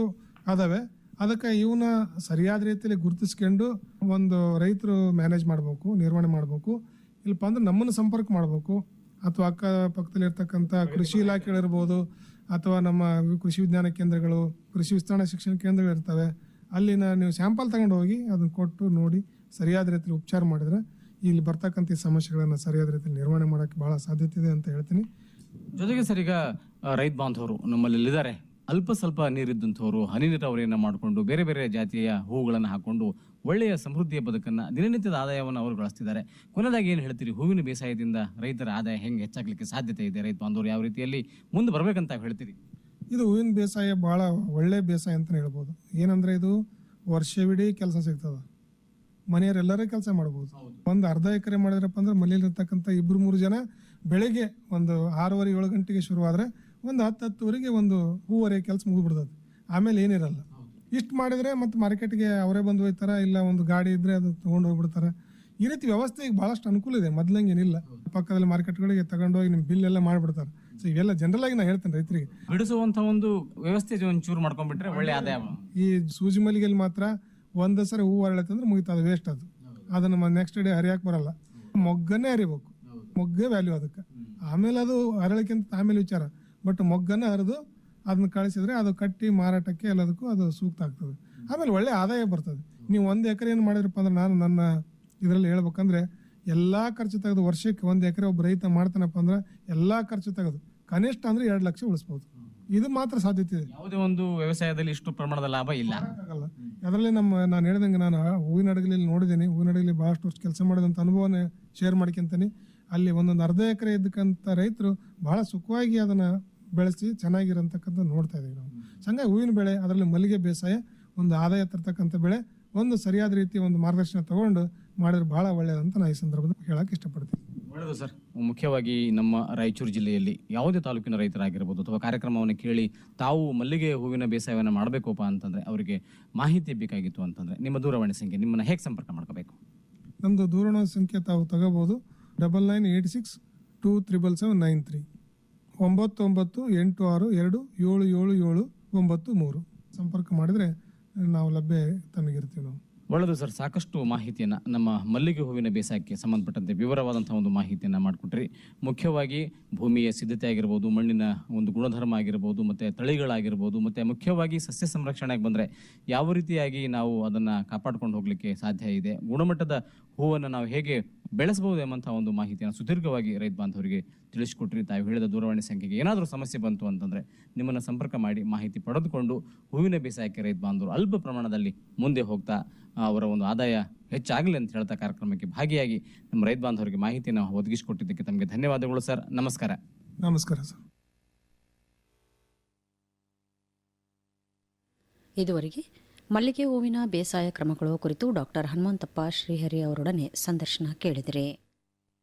[SPEAKER 4] ಅದಾವೆ. ಅದಕ್ಕೆ ಇವನ್ನ ಸರಿಯಾದ ರೀತಿಯಲ್ಲಿ ಗುರುತಿಸ್ಕೊಂಡು ಒಂದು ರೈತರು ಮ್ಯಾನೇಜ್ ಮಾಡಬೇಕು, ನಿರ್ವಹಣೆ ಮಾಡಬೇಕು. ಇಲ್ಲಪ್ಪ ಅಂದ್ರೆ ನಮ್ಮನ್ನು ಸಂಪರ್ಕ ಮಾಡಬೇಕು, ಅಥವಾ ಅಕ್ಕಪಕ್ಕದಲ್ಲಿ ಇರ್ತಕ್ಕಂಥ ಕೃಷಿ ಇಲಾಖೆಗಳಿರ್ಬೋದು, ಅಥವಾ ನಮ್ಮ ಕೃಷಿ ವಿಜ್ಞಾನ ಕೇಂದ್ರಗಳು, ಕೃಷಿ ವಿಸ್ತರಣಾ ಶಿಕ್ಷಣ ಕೇಂದ್ರಗಳು ಇರ್ತವೆ. ಅಲ್ಲಿನ ನೀವು ಸ್ಯಾಂಪಲ್ ತಗೊಂಡು ಹೋಗಿ ಅದನ್ನ ಕೊಟ್ಟು ನೋಡಿ ಸರಿಯಾದ ರೀತಿಯಲ್ಲಿ ಉಪಚಾರ ಮಾಡಿದ್ರೆ ಇಲ್ಲಿ ಬರ್ತಕ್ಕಂಥ ಈ ಸಮಸ್ಯೆಗಳನ್ನು ಸರಿಯಾದ ರೀತಿಯಲ್ಲಿ ನಿರ್ವಹಣೆ ಮಾಡೋಕ್ಕೆ ಬಹಳ ಸಾಧ್ಯತೆ ಇದೆ ಅಂತ ಹೇಳ್ತೀನಿ.
[SPEAKER 3] ಜೊತೆಗೆ ಸರ್, ಈಗ ರೈತ ಬಾಂಧವರು ನಮ್ಮಲ್ಲಿ ಇದ್ದಾರೆ, ಅಲ್ಪ ಸ್ವಲ್ಪ ನೀರಿದ್ದಂಥವ್ರು ಹನಿ ನೀರಾವರಿಯನ್ನು ಮಾಡಿಕೊಂಡು ಬೇರೆ ಬೇರೆ ಜಾತಿಯ ಹೂವುಗಳನ್ನು ಹಾಕೊಂಡು ಒಳ್ಳೆಯ ಸಮೃದ್ಧಿಯ ಬದುಕನ್ನು, ದಿನನಿತ್ಯದ ಆದಾಯವನ್ನು ಅವರು ಗಳಿಸ್ತಿದ್ದಾರೆ. ಕೊನೆಯದಾಗಿ ಏನು ಹೇಳ್ತೀರಿ, ಹೂವಿನ ಬೇಸಾಯದಿಂದ ರೈತರ ಆದಾಯ ಹೆಂಗೆ ಹೆಚ್ಚಾಗಲಿಕ್ಕೆ ಸಾಧ್ಯತೆ ಇದೆ? ರೈತ ಬಾಂಧವರು ಯಾವ ರೀತಿಯಲ್ಲಿ ಮುಂದೆ ಬರಬೇಕಂತ ಹೇಳ್ತೀರಿ?
[SPEAKER 4] ಇದು ಹೂವಿನ ಬೇಸಾಯ ಬಹಳ ಒಳ್ಳೆ ಬೇಸಾಯ ಅಂತ ಹೇಳ್ಬೋದು. ಏನಂದ್ರೆ ಇದು ವರ್ಷವಿಡೀ ಕೆಲಸ ಸಿಗ್ತದೆ, ಮನೆಯವರೆಲ್ಲರೂ ಕೆಲಸ ಮಾಡ್ಬೋದು. ಒಂದು ಅರ್ಧ ಎಕರೆ ಮಾಡಿದ್ರಪ್ಪ ಅಂದ್ರೆ ಮನೆಯಲ್ಲಿರ್ತಕ್ಕಂಥ 2-3 ಜನ ಬೆಳಿಗ್ಗೆ ಒಂದು 6:30-7 ಗಂಟೆಗೆ ಶುರುವಾದ್ರೆ ಒಂದು 10-10ವರೆಗೆ ಒಂದು ಹೂವರೆ ಕೆಲಸ ಮುಗಿದ್ಬಿಡ್ತದೆ. ಆಮೇಲೆ ಏನಿರಲ್ಲ. ಇಷ್ಟು ಮಾಡಿದ್ರೆ ಮತ್ತೆ ಮಾರ್ಕೆಟ್ಗೆ ಅವರೇ ಬಂದು ಹೋಗ್ತಾರ, ಇಲ್ಲ ಒಂದು ಗಾಡಿ ಇದ್ರೆ ಅದು ತೊಗೊಂಡು ಹೋಗ್ಬಿಡ್ತಾರೆ. ಈ ರೀತಿ ವ್ಯವಸ್ಥೆ ಈಗ ಬಹಳಷ್ಟು ಅನುಕೂಲ ಇದೆ, ಮೊದ್ಲಂಗೆ ಏನಿಲ್ಲ. ಪಕ್ಕದಲ್ಲಿ ಮಾರ್ಕೆಟ್ಗಳಿಗೆ ತಗೊಂಡೋಗಿ ನಿಮ್ಮ ಬಿಲ್ ಎಲ್ಲ ಮಾಡಿಬಿಡ್ತಾರೆ. ಸೊ ಇವೆಲ್ಲ ಜನರಲ್ ಆಗಿ ನಾ ಹೇಳ್ತೇನೆ ರೈತರಿಗೆ
[SPEAKER 3] ಬಿಡಿಸುವಂತ ಒಂದು ವ್ಯವಸ್ಥೆ ಒಂಚೂರು ಮಾಡ್ಕೊಂಡ್ಬಿಟ್ರೆ ಒಳ್ಳೆ ಆದಾಯ.
[SPEAKER 4] ಈ ಸೂಜಿ ಮಲ್ಲಿಗೆಯಲ್ಲಿ ಮಾತ್ರ ಒಂದು ಸರಿ ಹೂವು ಅರಳತ್ತಂದ್ರೆ ಮುಗಿತು, ಅದು ವೇಸ್ಟ್. ಅದನ್ನ ನೆಕ್ಸ್ಟ್ ಡೇ ಹರಿಯಾಕ್ ಬರಲ್ಲ, ಮೊಗ್ಗನ್ನೇ ಹರಿಬೇಕು. ಮೊಗ್ಗೇ ವ್ಯಾಲ್ಯೂ ಅದಕ್ಕೆ. ಆಮೇಲೆ ಅದು ಅರಳಕ್ಕಿಂತ ಆಮೇಲೆ ವಿಚಾರ. ಬಟ್ ಮೊಗ್ಗನ್ನ ಹರಿದು ಅದನ್ನ ಕಳಿಸಿದ್ರೆ ಅದು ಕಟ್ಟಿ ಮಾರಾಟಕ್ಕೆ ಎಲ್ಲದಕ್ಕೂ ಅದು ಸೂಕ್ತ ಆಗ್ತದೆ. ಆಮೇಲೆ ಒಳ್ಳೆ ಆದಾಯ ಬರ್ತದೆ. ನೀವು 1 ಎಕರೆ ಏನು ಮಾಡಿದ್ರಪ್ಪ ಅಂದ್ರೆ, ನಾನು ನನ್ನ ಇದರಲ್ಲಿ ಹೇಳ್ಬೇಕಂದ್ರೆ ಎಲ್ಲಾ ಖರ್ಚು ತೆಗೆದು ವರ್ಷಕ್ಕೆ 1 ಎಕರೆ ಒಬ್ಬ ರೈತ ಮಾಡ್ತಾನಪ್ಪ ಅಂದ್ರೆ ಎಲ್ಲಾ ಖರ್ಚು ತೆಗೆದು ಕನಿಷ್ಠ ಅಂದ್ರೆ 2 ಲಕ್ಷ ಉಳಿಸ್ಬೋದು. ಇದು ಮಾತ್ರ ಸಾಧ್ಯತೆ ಇದೆ.
[SPEAKER 3] ಯಾವುದೇ ಒಂದು ವ್ಯವಸಾಯದಲ್ಲಿ ಇಷ್ಟು ಪ್ರಮಾಣದ ಲಾಭ ಇಲ್ಲ.
[SPEAKER 4] ಅದರಲ್ಲಿ ನಾನು ಹೇಳಿದಂಗೆ ನಾನು ಹೂವಿನ ಹಡಗಲಿಯಲ್ಲಿ ನೋಡಿದ್ದೀನಿ. ಹೂವಿನ ಹಡಗಲಿ ಬಹಳಷ್ಟು ವರ್ಷ ಕೆಲಸ ಮಾಡಿದಂಥ ಅನುಭವನ ಶೇರ್ ಮಾಡ್ಕೊಂತೀನಿ. ಅಲ್ಲಿ ಒಂದೊಂದು ಅರ್ಧ ಎಕರೆ ಇದ್ದಕ್ಕಂಥ ರೈತರು ಬಹಳ ಸುಖವಾಗಿ ಅದನ್ನ ಬೆಳೆಸಿ ಚೆನ್ನಾಗಿರಂತಕ್ಕಂಥ ನೋಡ್ತಾ ಇದೀವಿ ನಾವು. ಹಂಗಾಗಿ ಹೂವಿನ ಬೆಳೆ, ಅದರಲ್ಲಿ ಮಲ್ಲಿಗೆ ಬೇಸಾಯ ಒಂದು ಆದಾಯ ತರ್ತಕ್ಕಂಥ ಬೆಳೆ. ಒಂದು ಸರಿಯಾದ ರೀತಿ ಒಂದು ಮಾರ್ಗದರ್ಶನ ತಗೊಂಡು ಮಾಡಿದ್ರೆ ಬಹಳ ಒಳ್ಳೆಯದಂತ ನಾನು ಈ ಸಂದರ್ಭದಲ್ಲಿ ಹೇಳಕ್ ಇಷ್ಟಪಡ್ತೀನಿ.
[SPEAKER 3] ಒಳ್ಳೆಯದು ಸರ್. ಮುಖ್ಯವಾಗಿ ನಮ್ಮ ರಾಯಚೂರು ಜಿಲ್ಲೆಯಲ್ಲಿ ಯಾವುದೇ ತಾಲೂಕಿನ ರೈತರಾಗಿರ್ಬೋದು ಅಥವಾ ಕಾರ್ಯಕ್ರಮವನ್ನು ಕೇಳಿ ತಾವು ಮಲ್ಲಿಗೆ ಹೂವಿನ ಬೇಸಾಯವನ್ನು ಮಾಡಬೇಕಪ್ಪ ಅಂತಂದ್ರೆ ಅವರಿಗೆ ಮಾಹಿತಿ ಬೇಕಾಗಿತ್ತು ಅಂತಂದ್ರೆ ನಿಮ್ಮ ದೂರವಾಣಿ ಸಂಖ್ಯೆ, ನಿಮ್ಮನ್ನ ಹೇಗೆ ಸಂಪರ್ಕ ಮಾಡ್ಕೋಬೇಕು?
[SPEAKER 4] ನಮ್ಮದು ದೂರವಾಣಿ ಸಂಖ್ಯೆ ತಾವು ತಗೋಬಹುದು 9986277793 9986277793 ಸಂಪರ್ಕ ಮಾಡಿದ್ರೆ ನಾವು ಲಭ್ಯ ತಮಗಿರ್ತೀವಿ ನಾವು.
[SPEAKER 3] ಒಳ್ಳೆಯದು ಸರ್. ಸಾಕಷ್ಟು ಮಾಹಿತಿಯನ್ನು ನಮ್ಮ ಮಲ್ಲಿಗೆ ಹೂವಿನ ಬೇಸಾಯಕ್ಕೆ ಸಂಬಂಧಪಟ್ಟಂತೆ ವಿವರವಾದಂಥ ಒಂದು ಮಾಹಿತಿಯನ್ನು ಮಾಡಿಕೊಟ್ರಿ. ಮುಖ್ಯವಾಗಿ ಭೂಮಿಯ ಸಿದ್ಧತೆ ಆಗಿರ್ಬೋದು, ಮಣ್ಣಿನ ಒಂದು ಗುಣಧರ್ಮ ಆಗಿರ್ಬೋದು, ಮತ್ತು ತಳಿಗಳಾಗಿರ್ಬೋದು, ಮತ್ತು ಮುಖ್ಯವಾಗಿ ಸಸ್ಯ ಸಂರಕ್ಷಣೆಗೆ ಬಂದರೆ ಯಾವ ರೀತಿಯಾಗಿ ನಾವು ಅದನ್ನು ಕಾಪಾಡ್ಕೊಂಡು ಹೋಗಲಿಕ್ಕೆ ಸಾಧ್ಯ ಇದೆ, ಗುಣಮಟ್ಟದ ಹೂವನ್ನು ನಾವು ಹೇಗೆ ಬೆಳೆಸಬಹುದು ಎಂಬಂಥ ಒಂದು ಮಾಹಿತಿಯನ್ನು ಸುದೀರ್ಘವಾಗಿ ರೈತ ಬಾಂಧವರಿಗೆ ತಿಳಿಸಿಕೊಟ್ರಿ. ತಾವು ಹೇಳಿದ ದೂರವಾಣಿ ಸಂಖ್ಯೆಗೆ ಏನಾದರೂ ಸಮಸ್ಯೆ ಬಂತು ಅಂತಂದರೆ ನಿಮ್ಮನ್ನು ಸಂಪರ್ಕ ಮಾಡಿ ಮಾಹಿತಿ ಪಡೆದುಕೊಂಡು ಹೂವಿನ ಬೇಸಾಯಕ್ಕೆ ರೈತ ಬಾಂಧವರು ಅಲ್ಪ ಪ್ರಮಾಣದಲ್ಲಿ ಮುಂದೆ ಹೋಗ್ತಾ ಅವರ ಒಂದು ಆದಾಯ ಹೆಚ್ಚಾಗಲಿ ಅಂತ ಹೇಳ್ತಾ ಕಾರ್ಯಕ್ರಮಕ್ಕೆ ಭಾಗಿಯಾಗಿ ನಮ್ಮ ರೈತ ಬಾಂಧವರಿಗೆ ಮಾಹಿತಿಯನ್ನು ಒದಗಿಸಿಕೊಟ್ಟಿದ್ದಕ್ಕೆ ತಮಗೆ ಧನ್ಯವಾದಗಳು ಸರ್. ನಮಸ್ಕಾರ.
[SPEAKER 4] ನಮಸ್ಕಾರ ಸರ್.
[SPEAKER 2] ಇದುವರೆಗೆ ಮಲ್ಲಿಗೆ ಹೂವಿನ ಬೇಸಾಯ ಕ್ರಮಗಳು ಕುರಿತು ಡಾಕ್ಟರ್ ಹನುಮಂತಪ್ಪ ಶ್ರೀಹರಿ ಅವರೊಡನೆ ಸಂದರ್ಶನ ಕೇಳಿದರೆ.